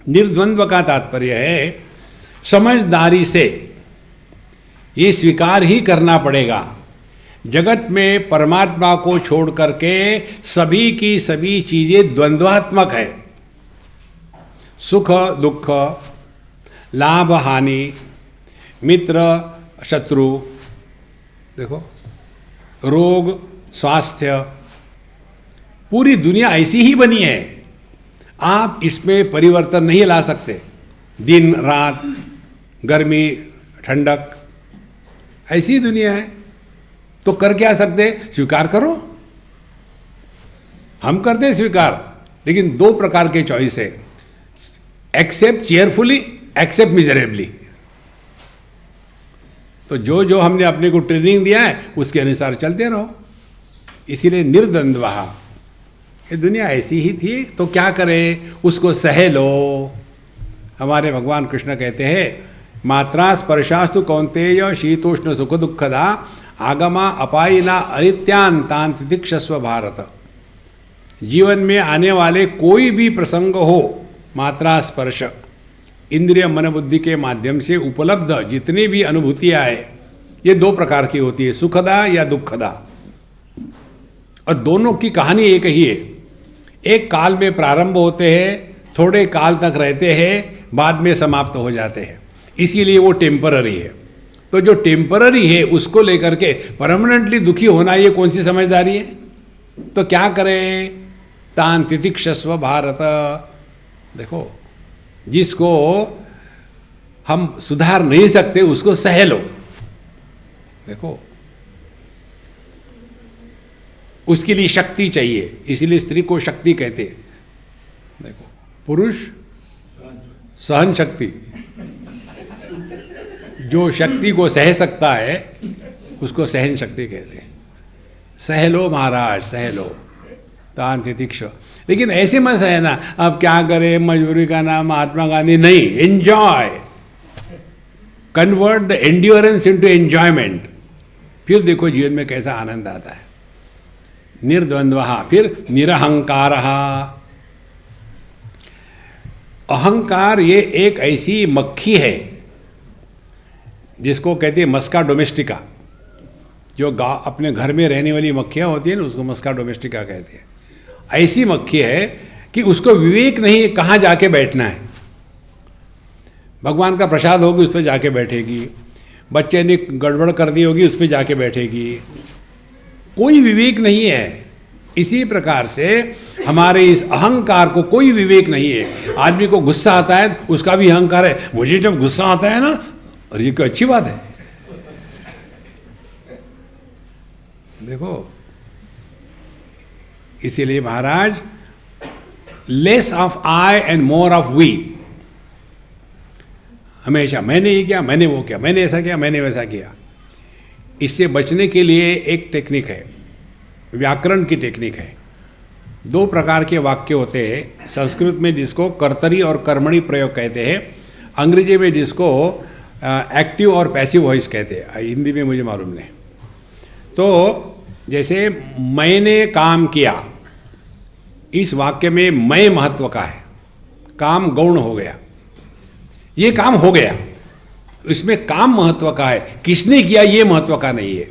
निर्द्वंद्व का तात्पर्य है समझदारी से ये स्वीकार ही करना पड़ेगा, जगत में परमात्मा को छोड़ करके सभी की सभी चीजें द्वंद्वात्मक है। सुख दुख, लाभ हानि, मित्र शत्रु, देखो रोग स्वास्थ्य, पूरी दुनिया ऐसी ही बनी है। आप इसमें परिवर्तन नहीं ला सकते। दिन रात, गर्मी ठंडक, ऐसी दुनिया है। तो कर क्या सकते? स्वीकार करो। हम करते हैं स्वीकार, लेकिन दो प्रकार के चॉइस है, एक्सेप्ट चेयरफुली, एक्सेप्ट मिजरेबली। तो जो जो हमने अपने को ट्रेनिंग दिया है उसके अनुसार चलते रहो। इसीलिए निर्द्वंद्व। ये दुनिया ऐसी ही थी, तो क्या करें? उसको सह लो। हमारे भगवान कृष्ण कहते हैं मात्रा स्पर्शास्तु कौन्तेय शीतोष्ण सुख दुःखदा आगमा अपायिना अनित्यान्तान तितिक्षस्व भारत। जीवन में आने वाले कोई भी प्रसंग हो, मात्रा स्पर्श इंद्रिय मन बुद्धि के माध्यम से उपलब्ध जितनी भी अनुभूतियाँ है, ये दो प्रकार की होती है, सुखदा या दुखदा, और दोनों की कहानी एक ही है। एक काल में प्रारंभ होते हैं, थोड़े काल तक रहते हैं, बाद में समाप्त हो जाते हैं, इसीलिए वो टेम्पररी है। तो जो टेम्पररी है उसको लेकर के परमानेंटली दुखी होना, ये कौन सी समझदारी है? तो क्या करें? तान तितिक्षस्व भारत। देखो, जिसको हम सुधार नहीं सकते उसको सह लो। देखो, उसके लिए शक्ति चाहिए, इसीलिए स्त्री को शक्ति कहते हैं। देखो, पुरुष सहन शक्ति, जो शक्ति को सह सकता है उसको सहन शक्ति कहते हैं। सह लो महाराज, सह लो, तान तितिक्ष। लेकिन ऐसे मत सहना, अब क्या करें, मजबूरी का नाम महात्मा गांधी नहीं। Enjoy, convert the endurance into enjoyment, फिर देखो जीवन में कैसा आनंद आता है। निर्द्वंद्व, फिर निरहंकार। अहंकार ये एक ऐसी मक्खी है जिसको कहते हैं मस्का डोमेस्टिका। जो अपने घर में रहने वाली मक्खियाँ होती है ना, उसको मस्का डोमेस्टिका कहते हैं। ऐसी मक्खी है कि उसको विवेक नहीं है कहाँ जाके बैठना है। भगवान का प्रसाद होगी उस पर जाके बैठेगी, बच्चे ने गड़बड़ कर दी होगी उस पर जाके बैठेगी, कोई विवेक नहीं है। इसी प्रकार से हमारे इस अहंकार को कोई विवेक नहीं है। आदमी को गुस्सा आता है, उसका भी अहंकार है, मुझे जब गुस्सा आता है ना, और ये कोई अच्छी बात है। देखो, इसीलिए महाराज, less of I and more of we. हमेशा मैंने ये किया, मैंने वो किया, मैंने ऐसा किया, मैंने वैसा किया। इससे बचने के लिए एक टेक्निक है, व्याकरण की टेक्निक है। दो प्रकार के वाक्य होते हैं, संस्कृत में जिसको कर्तरी और कर्मणि प्रयोग कहते हैं, अंग्रेजी में जिसको एक्टिव और पैसिव वॉइस कहते हैं, हिंदी में मुझे मालूम नहीं। तो जैसे मैंने काम किया, इस वाक्य में मैं महत्व का है, काम गौण हो गया, ये काम हो गया, इसमें काम महत्व का है, किसने किया ये महत्व का नहीं है।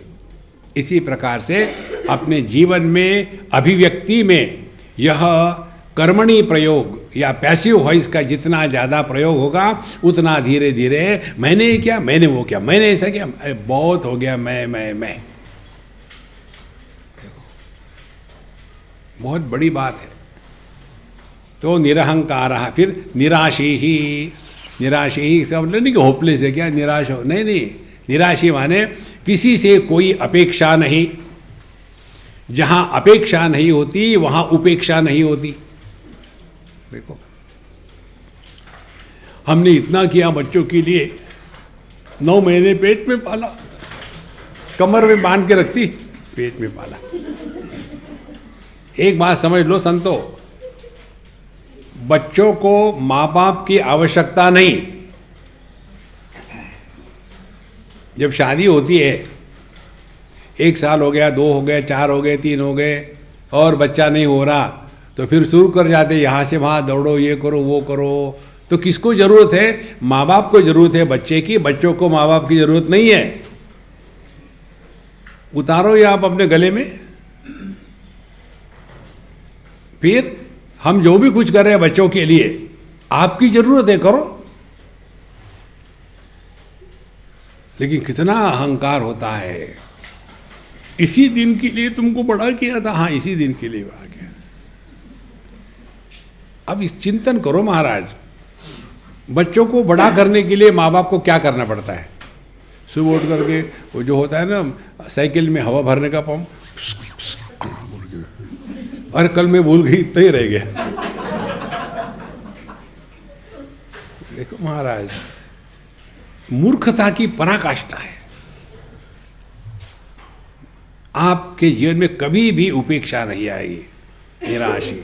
इसी प्रकार से अपने जीवन में अभिव्यक्ति में यह कर्मणि प्रयोग या पैसिव वॉइस का जितना ज़्यादा प्रयोग होगा, उतना धीरे धीरे मैंने ये किया, मैंने वो किया, मैंने ऐसा किया, अरे बहुत हो गया मैं। बहुत बड़ी बात है। तो निरहंकार, फिर निराशी ही। निराशी ही इसका मतलब नहीं कि होपलेस है क्या, निराश हो, नहीं। निराशी माने किसी से कोई अपेक्षा नहीं। जहाँ अपेक्षा नहीं होती वहाँ उपेक्षा नहीं होती। देखो, हमने इतना किया बच्चों के लिए, 9 महीने पेट में पाला, कमर में बांध के रखती, पेट में पाला। एक बात समझ लो संतो, बच्चों को माँ बाप की आवश्यकता नहीं। जब शादी होती है, 1 साल हो गया, 2 हो गए, 4 हो गए, 3 हो गए, और बच्चा नहीं हो रहा, तो फिर शुरू कर जाते यहाँ से वहाँ दौड़ो, ये करो वो करो। तो किसको ज़रूरत है? माँ बाप को ज़रूरत है बच्चे की, बच्चों को माँ बाप की ज़रूरत नहीं है। उतारो ये आप अपने गले में। फिर हम जो भी कुछ कर रहे हैं बच्चों के लिए, आपकी ज़रूरत है, करो। लेकिन कितना अहंकार होता है, इसी दिन के लिए तुमको बड़ा किया था, हाँ इसी दिन के लिए आ गया। अब इस चिंतन करो महाराज, बच्चों को बड़ा करने के लिए माँ बाप को क्या करना पड़ता है? सुबह उठ करके वो जो होता है ना साइकिल में हवा भरने का पंप, अरे कल मैं भूल गई, इतना ही रह गया। देखो महाराज, मूर्खता की पराकाष्ठा है। आपके जीवन में कभी भी उपेक्षा नहीं आएगी, निराशी।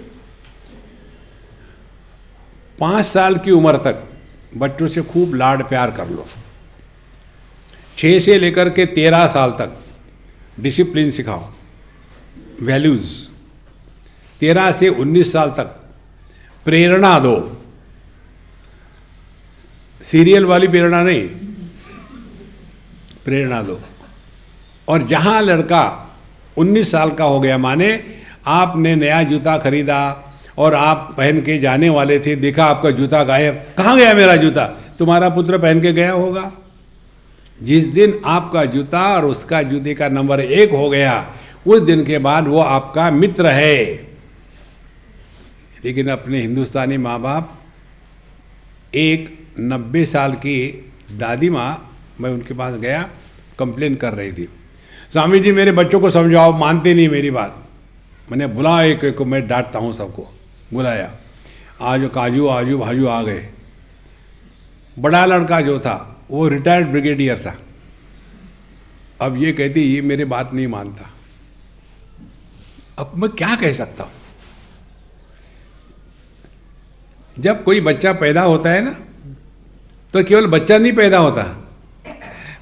5 साल की उम्र तक बच्चों से खूब लाड प्यार कर लो। 6 से लेकर के 13 साल तक डिसिप्लिन सिखाओ, वैल्यूज़। 13 से 19 साल तक प्रेरणा दो, सीरियल वाली प्रेरणा नहीं, प्रेरणा दो। और जहाँ लड़का 19 साल का हो गया, माने आपने नया जूता खरीदा और आप पहन के जाने वाले थे, देखा आपका जूता गायब, कहाँ गया मेरा जूता? तुम्हारा पुत्र पहन के गया होगा। जिस दिन आपका जूता और उसका जूते का नंबर 1 हो गया, उस दिन के बाद वो आपका मित्र है। लेकिन अपने हिंदुस्तानी माँ बाप, एक 90 साल की दादी माँ, मैं उनके पास गया, कंप्लेन कर रही थी, स्वामी जी मेरे बच्चों को समझाओ, मानते नहीं मेरी बात। मैंने बुलाया एक को, मैं डांटता हूँ सबको, बुलाया। आज काजू आजू भाजू आ गए। बड़ा लड़का जो था वो रिटायर्ड ब्रिगेडियर था। अब ये कहती ये मेरे बात नहीं मानता। अब मैं क्या कह सकता हूँ? जब कोई बच्चा पैदा होता है ना, तो केवल बच्चा नहीं पैदा होता,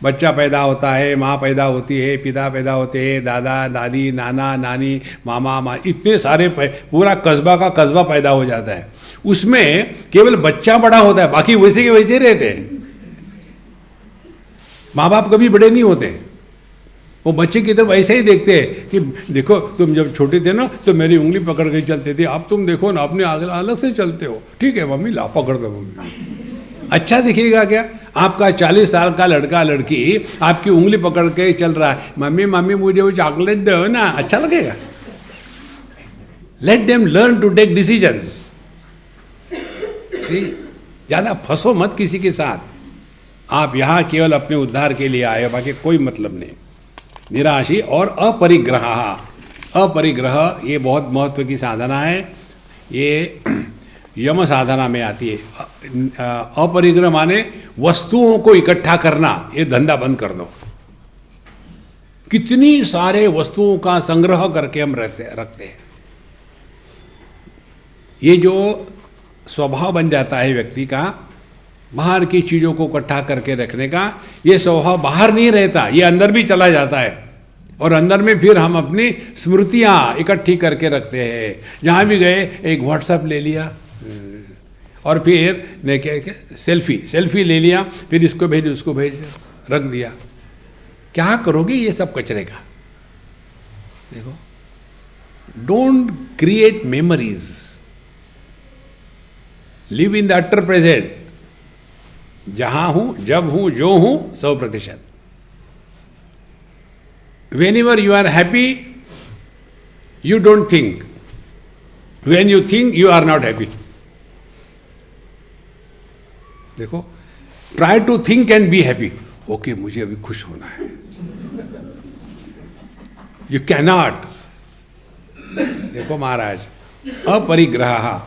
बच्चा पैदा होता है, माँ पैदा होती है, पिता पैदा होते हैं, दादा दादी, नाना नानी, मामा माँ, इतने सारे पूरा कस्बा का कस्बा पैदा हो जाता है। उसमें केवल बच्चा बड़ा होता है, बाकी वैसे के वैसे रहते हैं। माँ बाप कभी बड़े नहीं होते, वो बच्चे की तरफ ऐसे ही देखते हैं कि देखो तुम जब छोटे थे ना तो मेरी उंगली पकड़ के चलते थे, अब तुम देखो ना अपने अलग से चलते हो। ठीक है मम्मी, ला पकड़ दो मम्मी। अच्छा दिखेगा क्या? आपका 40 साल का लड़का लड़की आपकी उंगली पकड़ के चल रहा है, मम्मी मम्मी मुझे वो चॉकलेट दो ना, अच्छा लगेगा? Let them learn to take decisions. ज़्यादा फंसो मत किसी के साथ। आप यहाँ केवल अपने उद्धार के लिए आए हो, बाकी कोई मतलब नहीं। निराशी और अपरिग्रह, अपरिग्रह ये बहुत महत्व की साधना है, ये यम साधना में आती है। अपरिग्रह माने वस्तुओं को इकट्ठा करना, ये धंधा बंद कर दो। कितनी सारे वस्तुओं का संग्रह करके हम रखते हैं। ये जो स्वभाव बन जाता है व्यक्ति का, बाहर की चीज़ों को इकट्ठा करके रखने का, ये स्वभाव बाहर नहीं रहता, ये अंदर भी चला जाता है। और अंदर में फिर हम अपनी स्मृतियाँ इकट्ठी करके रखते हैं। जहाँ भी गए एक व्हाट्सएप ले लिया, और फिर ने क्या सेल्फी ले लिया, फिर इसको भेज उसको भेज रख दिया। क्या करोगे ये सब कचरे का? देखो, don't create memories, live in the utter present. जहां हूं, जब हूं, जो हूं, 100%। Whenever you are happy, you don't think. When you think, you are not happy. देखो, try to think and be happy. Okay, मुझे अभी खुश होना है। You cannot. देखो महाराज, अपरिग्रह।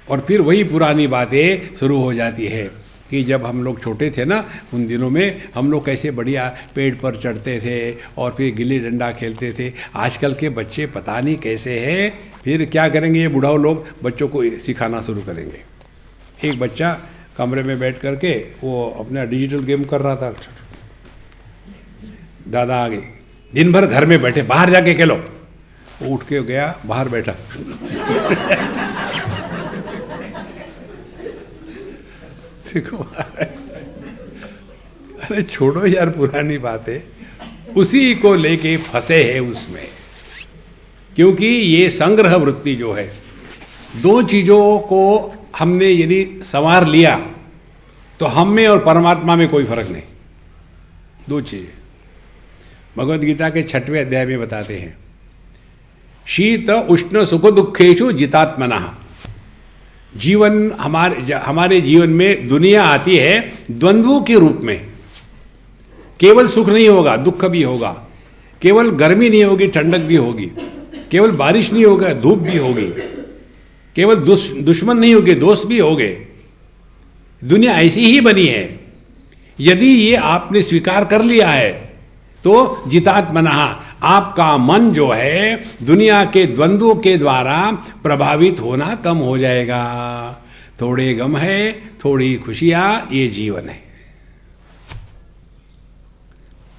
और फिर वही पुरानी बातें शुरू हो जाती है कि जब हम लोग छोटे थे ना, उन दिनों में हम लोग कैसे बढ़िया पेड़ पर चढ़ते थे और फिर गिल्ली डंडा खेलते थे। आजकल के बच्चे पता नहीं कैसे हैं, फिर क्या करेंगे, ये बुढ़ाओ लोग बच्चों को सिखाना शुरू करेंगे। एक बच्चा कमरे में बैठ करके वो अपना डिजिटल गेम कर रहा था। दादा आ गए, दिन भर घर में बैठे, बाहर जाके खेलो। वो उठ के गया, बाहर बैठा। देखो, अरे छोड़ो यार पुरानी बातें, उसी को लेके फंसे हैं उसमें। क्योंकि ये संग्रह वृत्ति जो है, दो चीज़ों को हमने यदि संवार लिया तो हम में और परमात्मा में कोई फर्क नहीं। दो चीज़ें भगवद गीता के 6वें अध्याय में बताते हैं। शीत उष्ण सुख दुखेषु जितात्मनः। जीवन हमारे जीवन में दुनिया आती है द्वंद्वों के रूप में। केवल सुख नहीं होगा, दुख भी होगा। केवल गर्मी नहीं होगी, ठंडक भी होगी। केवल बारिश नहीं होगा, धूप भी होगी। केवल दुश्मन नहीं होगे, दोस्त भी होंगे। दुनिया ऐसी ही बनी है। यदि ये आपने स्वीकार कर लिया है तो जितात्मनः, आपका मन जो है दुनिया के द्वंद्वों के द्वारा प्रभावित होना कम हो जाएगा। थोड़े गम है, थोड़ी खुशियाँ, ये जीवन है।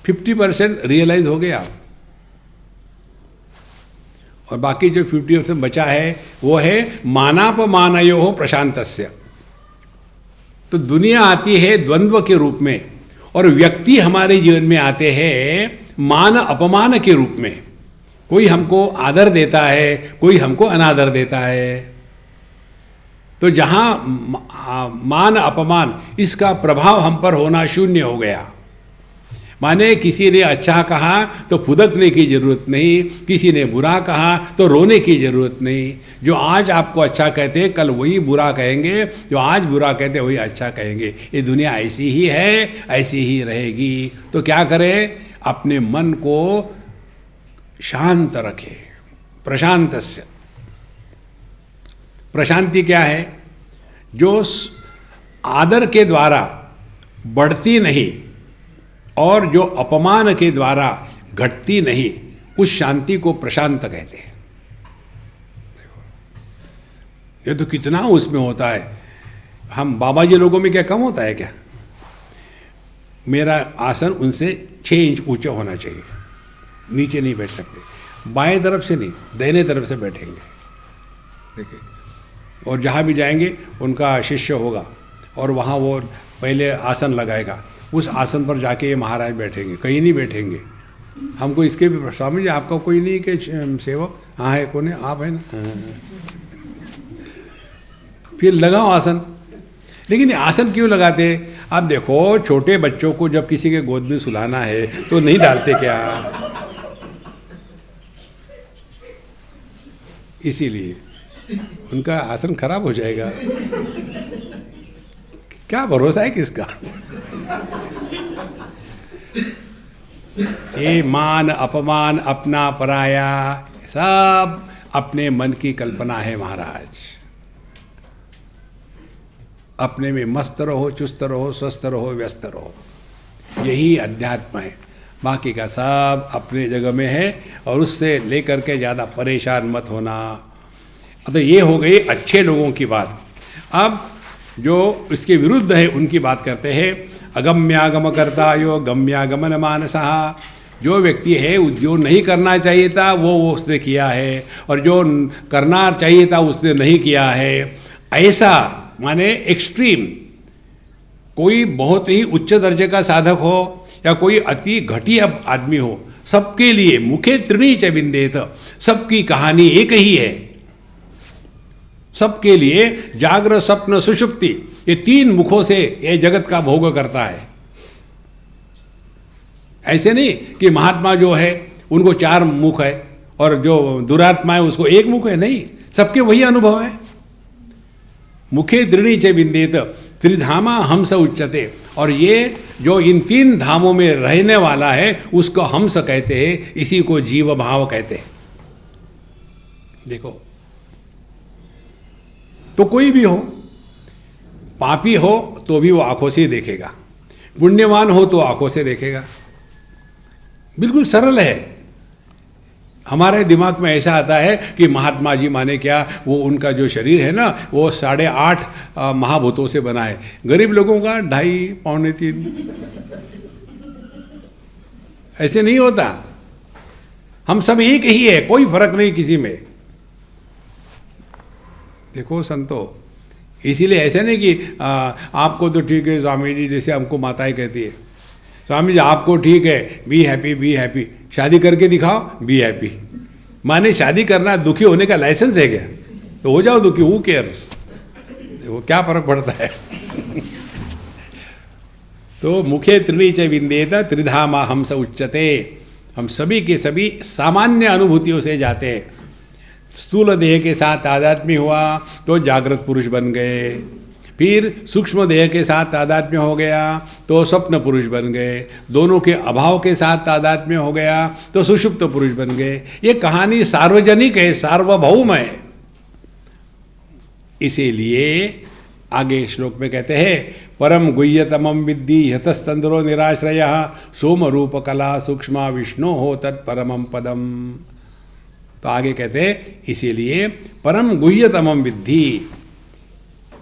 50% रियलाइज हो गया और बाकी जो 50% बचा है वो है मानापमानयो प्रशांतस्य। तो दुनिया आती है द्वंद्व के रूप में और व्यक्ति हमारे जीवन में आते हैं मान अपमान के रूप में। कोई हमको आदर देता है, कोई हमको अनादर देता है। तो जहाँ मान अपमान इसका प्रभाव हम पर होना शून्य हो गया। माने किसी ने अच्छा कहा तो फुदकने की जरूरत नहीं, किसी ने बुरा कहा तो रोने की जरूरत नहीं। जो आज आपको अच्छा कहते हैं कल वही बुरा कहेंगे, जो आज बुरा कहते हैं वही अच्छा कहेंगे। ये दुनिया ऐसी ही है, ऐसी ही रहेगी। तो क्या करें? अपने मन को शांत रखें। प्रशांतस्य, प्रशांति क्या है? जो आदर के द्वारा बढ़ती नहीं और जो अपमान के द्वारा घटती नहीं, उस शांति को प्रशांत कहते हैं। ये तो कितना उसमें होता है। हम बाबा जी लोगों में क्या कम होता है क्या? मेरा आसन उनसे 6 इंच ऊंचा होना चाहिए, नीचे नहीं बैठ सकते। बाएं तरफ से नहीं, दाहिने तरफ से बैठेंगे। देखिए, और जहाँ भी जाएंगे उनका शिष्य होगा और वहाँ वो पहले आसन लगाएगा, उस आसन पर जाके ये महाराज बैठेंगे, कहीं नहीं बैठेंगे। हमको इसके भी स्वामी जी आपका कोई नहीं कि सेवक? हाँ है, कौन है? आप है ना? फिर लगाओ आसन। लेकिन आसन क्यों लगाते? आप देखो, छोटे बच्चों को जब किसी के गोद में सुलाना है तो नहीं डालते क्या? इसीलिए उनका आसन खराब हो जाएगा। क्या भरोसा है किसका? ये मान अपमान अपना पराया सब अपने मन की कल्पना है महाराज। अपने में मस्त रहो, चुस्त रहो, स्वस्थ रहो, व्यस्त रहो, यही अध्यात्म है। बाकी का सब अपने जगह में है और उससे लेकर के ज़्यादा परेशान मत होना। तो ये हो गई अच्छे लोगों की बात। अब जो इसके विरुद्ध है उनकी बात करते हैं। अगम्यागम कर्ता यो गम्यागमन मानसा। जो व्यक्ति है जो नहीं करना चाहिए था वो उसने किया है, और जो करना चाहिए था उसने नहीं किया है। ऐसा माने एक्सट्रीम, कोई बहुत ही उच्च दर्जे का साधक हो या कोई अति घटिया आदमी हो, सबके लिए मुखे त्रिणी च विन्देत, सबकी कहानी एक ही है। सबके लिए जागृत स्वप्न सुषुप्ति, ये 3 मुखों से ये जगत का भोग करता है। ऐसे नहीं कि महात्मा जो है उनको 4 मुख है और जो दुरात्मा है उसको 1 मुख है, नहीं, सबके वही अनुभव है। मुखे त्रिणी च विन्देत त्रिधामा हंस उच्चते। और ये जो इन 3 धामों में रहने वाला है उसको हंस कहते हैं, इसी को जीव भाव कहते हैं। देखो, तो कोई भी हो, पापी हो तो भी वो आंखों से देखेगा, पुण्यवान हो तो आंखों से देखेगा। बिल्कुल सरल है। हमारे दिमाग में ऐसा आता है कि महात्मा जी माने क्या, वो उनका जो शरीर है ना वो 8.5 महाभूतों से बना है, गरीब लोगों का 2.5 पौने 3। ऐसे नहीं होता। हम सब एक ही है, कोई फर्क नहीं किसी में। देखो संतो, इसीलिए ऐसे नहीं कि आपको तो ठीक है स्वामी जी, जैसे हमको माताएं कहती है, स्वामी जी आपको ठीक है, बी हैप्पी बी हैप्पी, शादी करके दिखाओ बी हैप्पी। माने शादी करना दुखी होने का लाइसेंस है क्या? तो हो जाओ दुखी, हु केयर्स, वो क्या फर्क पड़ता है। तो मुखे त्रिणी च विन्देत त्रिधामा हंस उच्चते। हम सभी के सभी सामान्य अनुभूतियों से जाते हैं। स्थूल देह के साथ तादात्म्य हुआ तो जागृत पुरुष बन गए, फिर सूक्ष्म देह के साथ तादात्म्य हो गया तो स्वप्न पुरुष बन गए, दोनों के अभाव के साथ तादात्म्य हो गया तो सुषुप्त पुरुष बन गए। ये कहानी सार्वजनिक है, सार्वभौम है। इसीलिए आगे श्लोक में कहते हैं, परम गुह्यतमं विद्धि यतस्तंद्रो निराश्रयः सोम रूप कला सूक्ष्मा विष्णु हो तत्परमं पदम। तो आगे कहते हैं, इसीलिए परम गुह्यतमं विद्धि,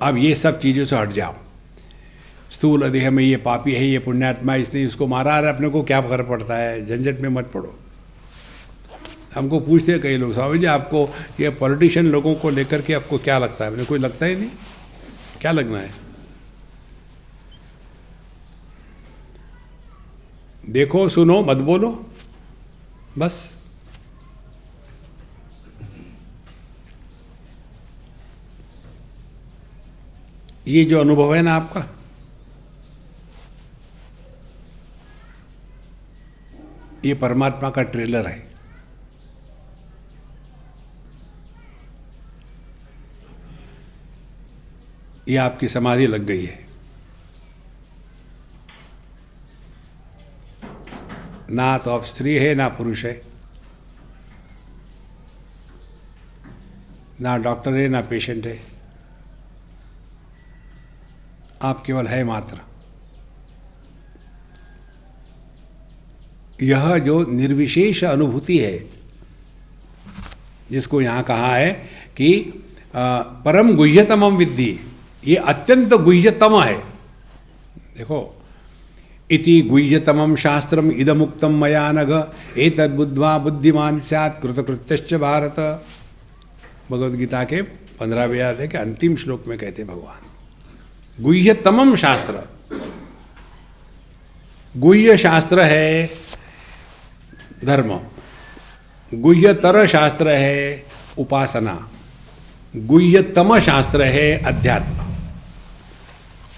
अब ये सब चीज़ों से हट जाओ। स्थूल देह में ये पापी है, ये पुण्यात्मा, इसने इसको मारा, है अपने को क्या फर्क पड़ता है, झंझट में मत पड़ो। हमको पूछते हैं कई लोग, स्वामी जी आपको ये पॉलिटिशियन लोगों को लेकर के आपको क्या लगता है? मैंने कोई लगता ही नहीं, क्या लगना है? देखो सुनो मत बोलो, बस। ये जो अनुभव है ना आपका, ये परमात्मा का ट्रेलर है। ये आपकी समाधि लग गई है। ना तो आप स्त्री है ना पुरुष है, ना डॉक्टर है ना पेशेंट है, आप केवल है मात्र। यह जो निर्विशेष अनुभूति है, जिसको यहाँ कहा है कि परम गुह्यतमम विद्धि, ये अत्यंत गुह्यतम है। देखो, इति गुह्यतमम शास्त्रम इदमुक्तम मया नघ एतद्बुद्ध्वा बुद्धिमान स्यात् कृतकृत्यश्च भारत। भगवद गीता के 15वें अध्याय के अंतिम श्लोक में कहते भगवान, गुह्यतमम शास्त्र। गुह्य शास्त्र है धर्म, गुह्यतर शास्त्र है उपासना, गुह्यतम शास्त्र है अध्यात्म।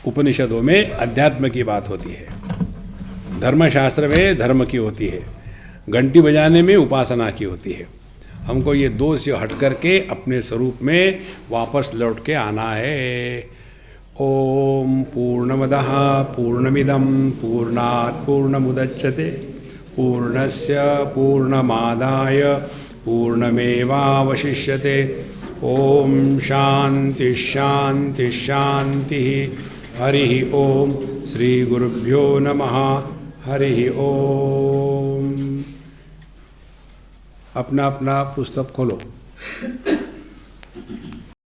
उपनिषदों में अध्यात्म की बात होती है, धर्मशास्त्र में धर्म की होती है, घंटी बजाने में उपासना की होती है। हमको ये दो से हट करके अपने स्वरूप में वापस लौट के आना है। ओम पूर्णमदः पूर्णमिदं पूर्णात् पूर्णमुदच्यते पूर्णस्य पूर्णमादाय पूर्णमेवावशिष्यते। ओम शांति शांति शांति। हरि ओम। श्री गुरुभ्यो नमः। हरि ओम। अपना अपना पुस्तक खोलो।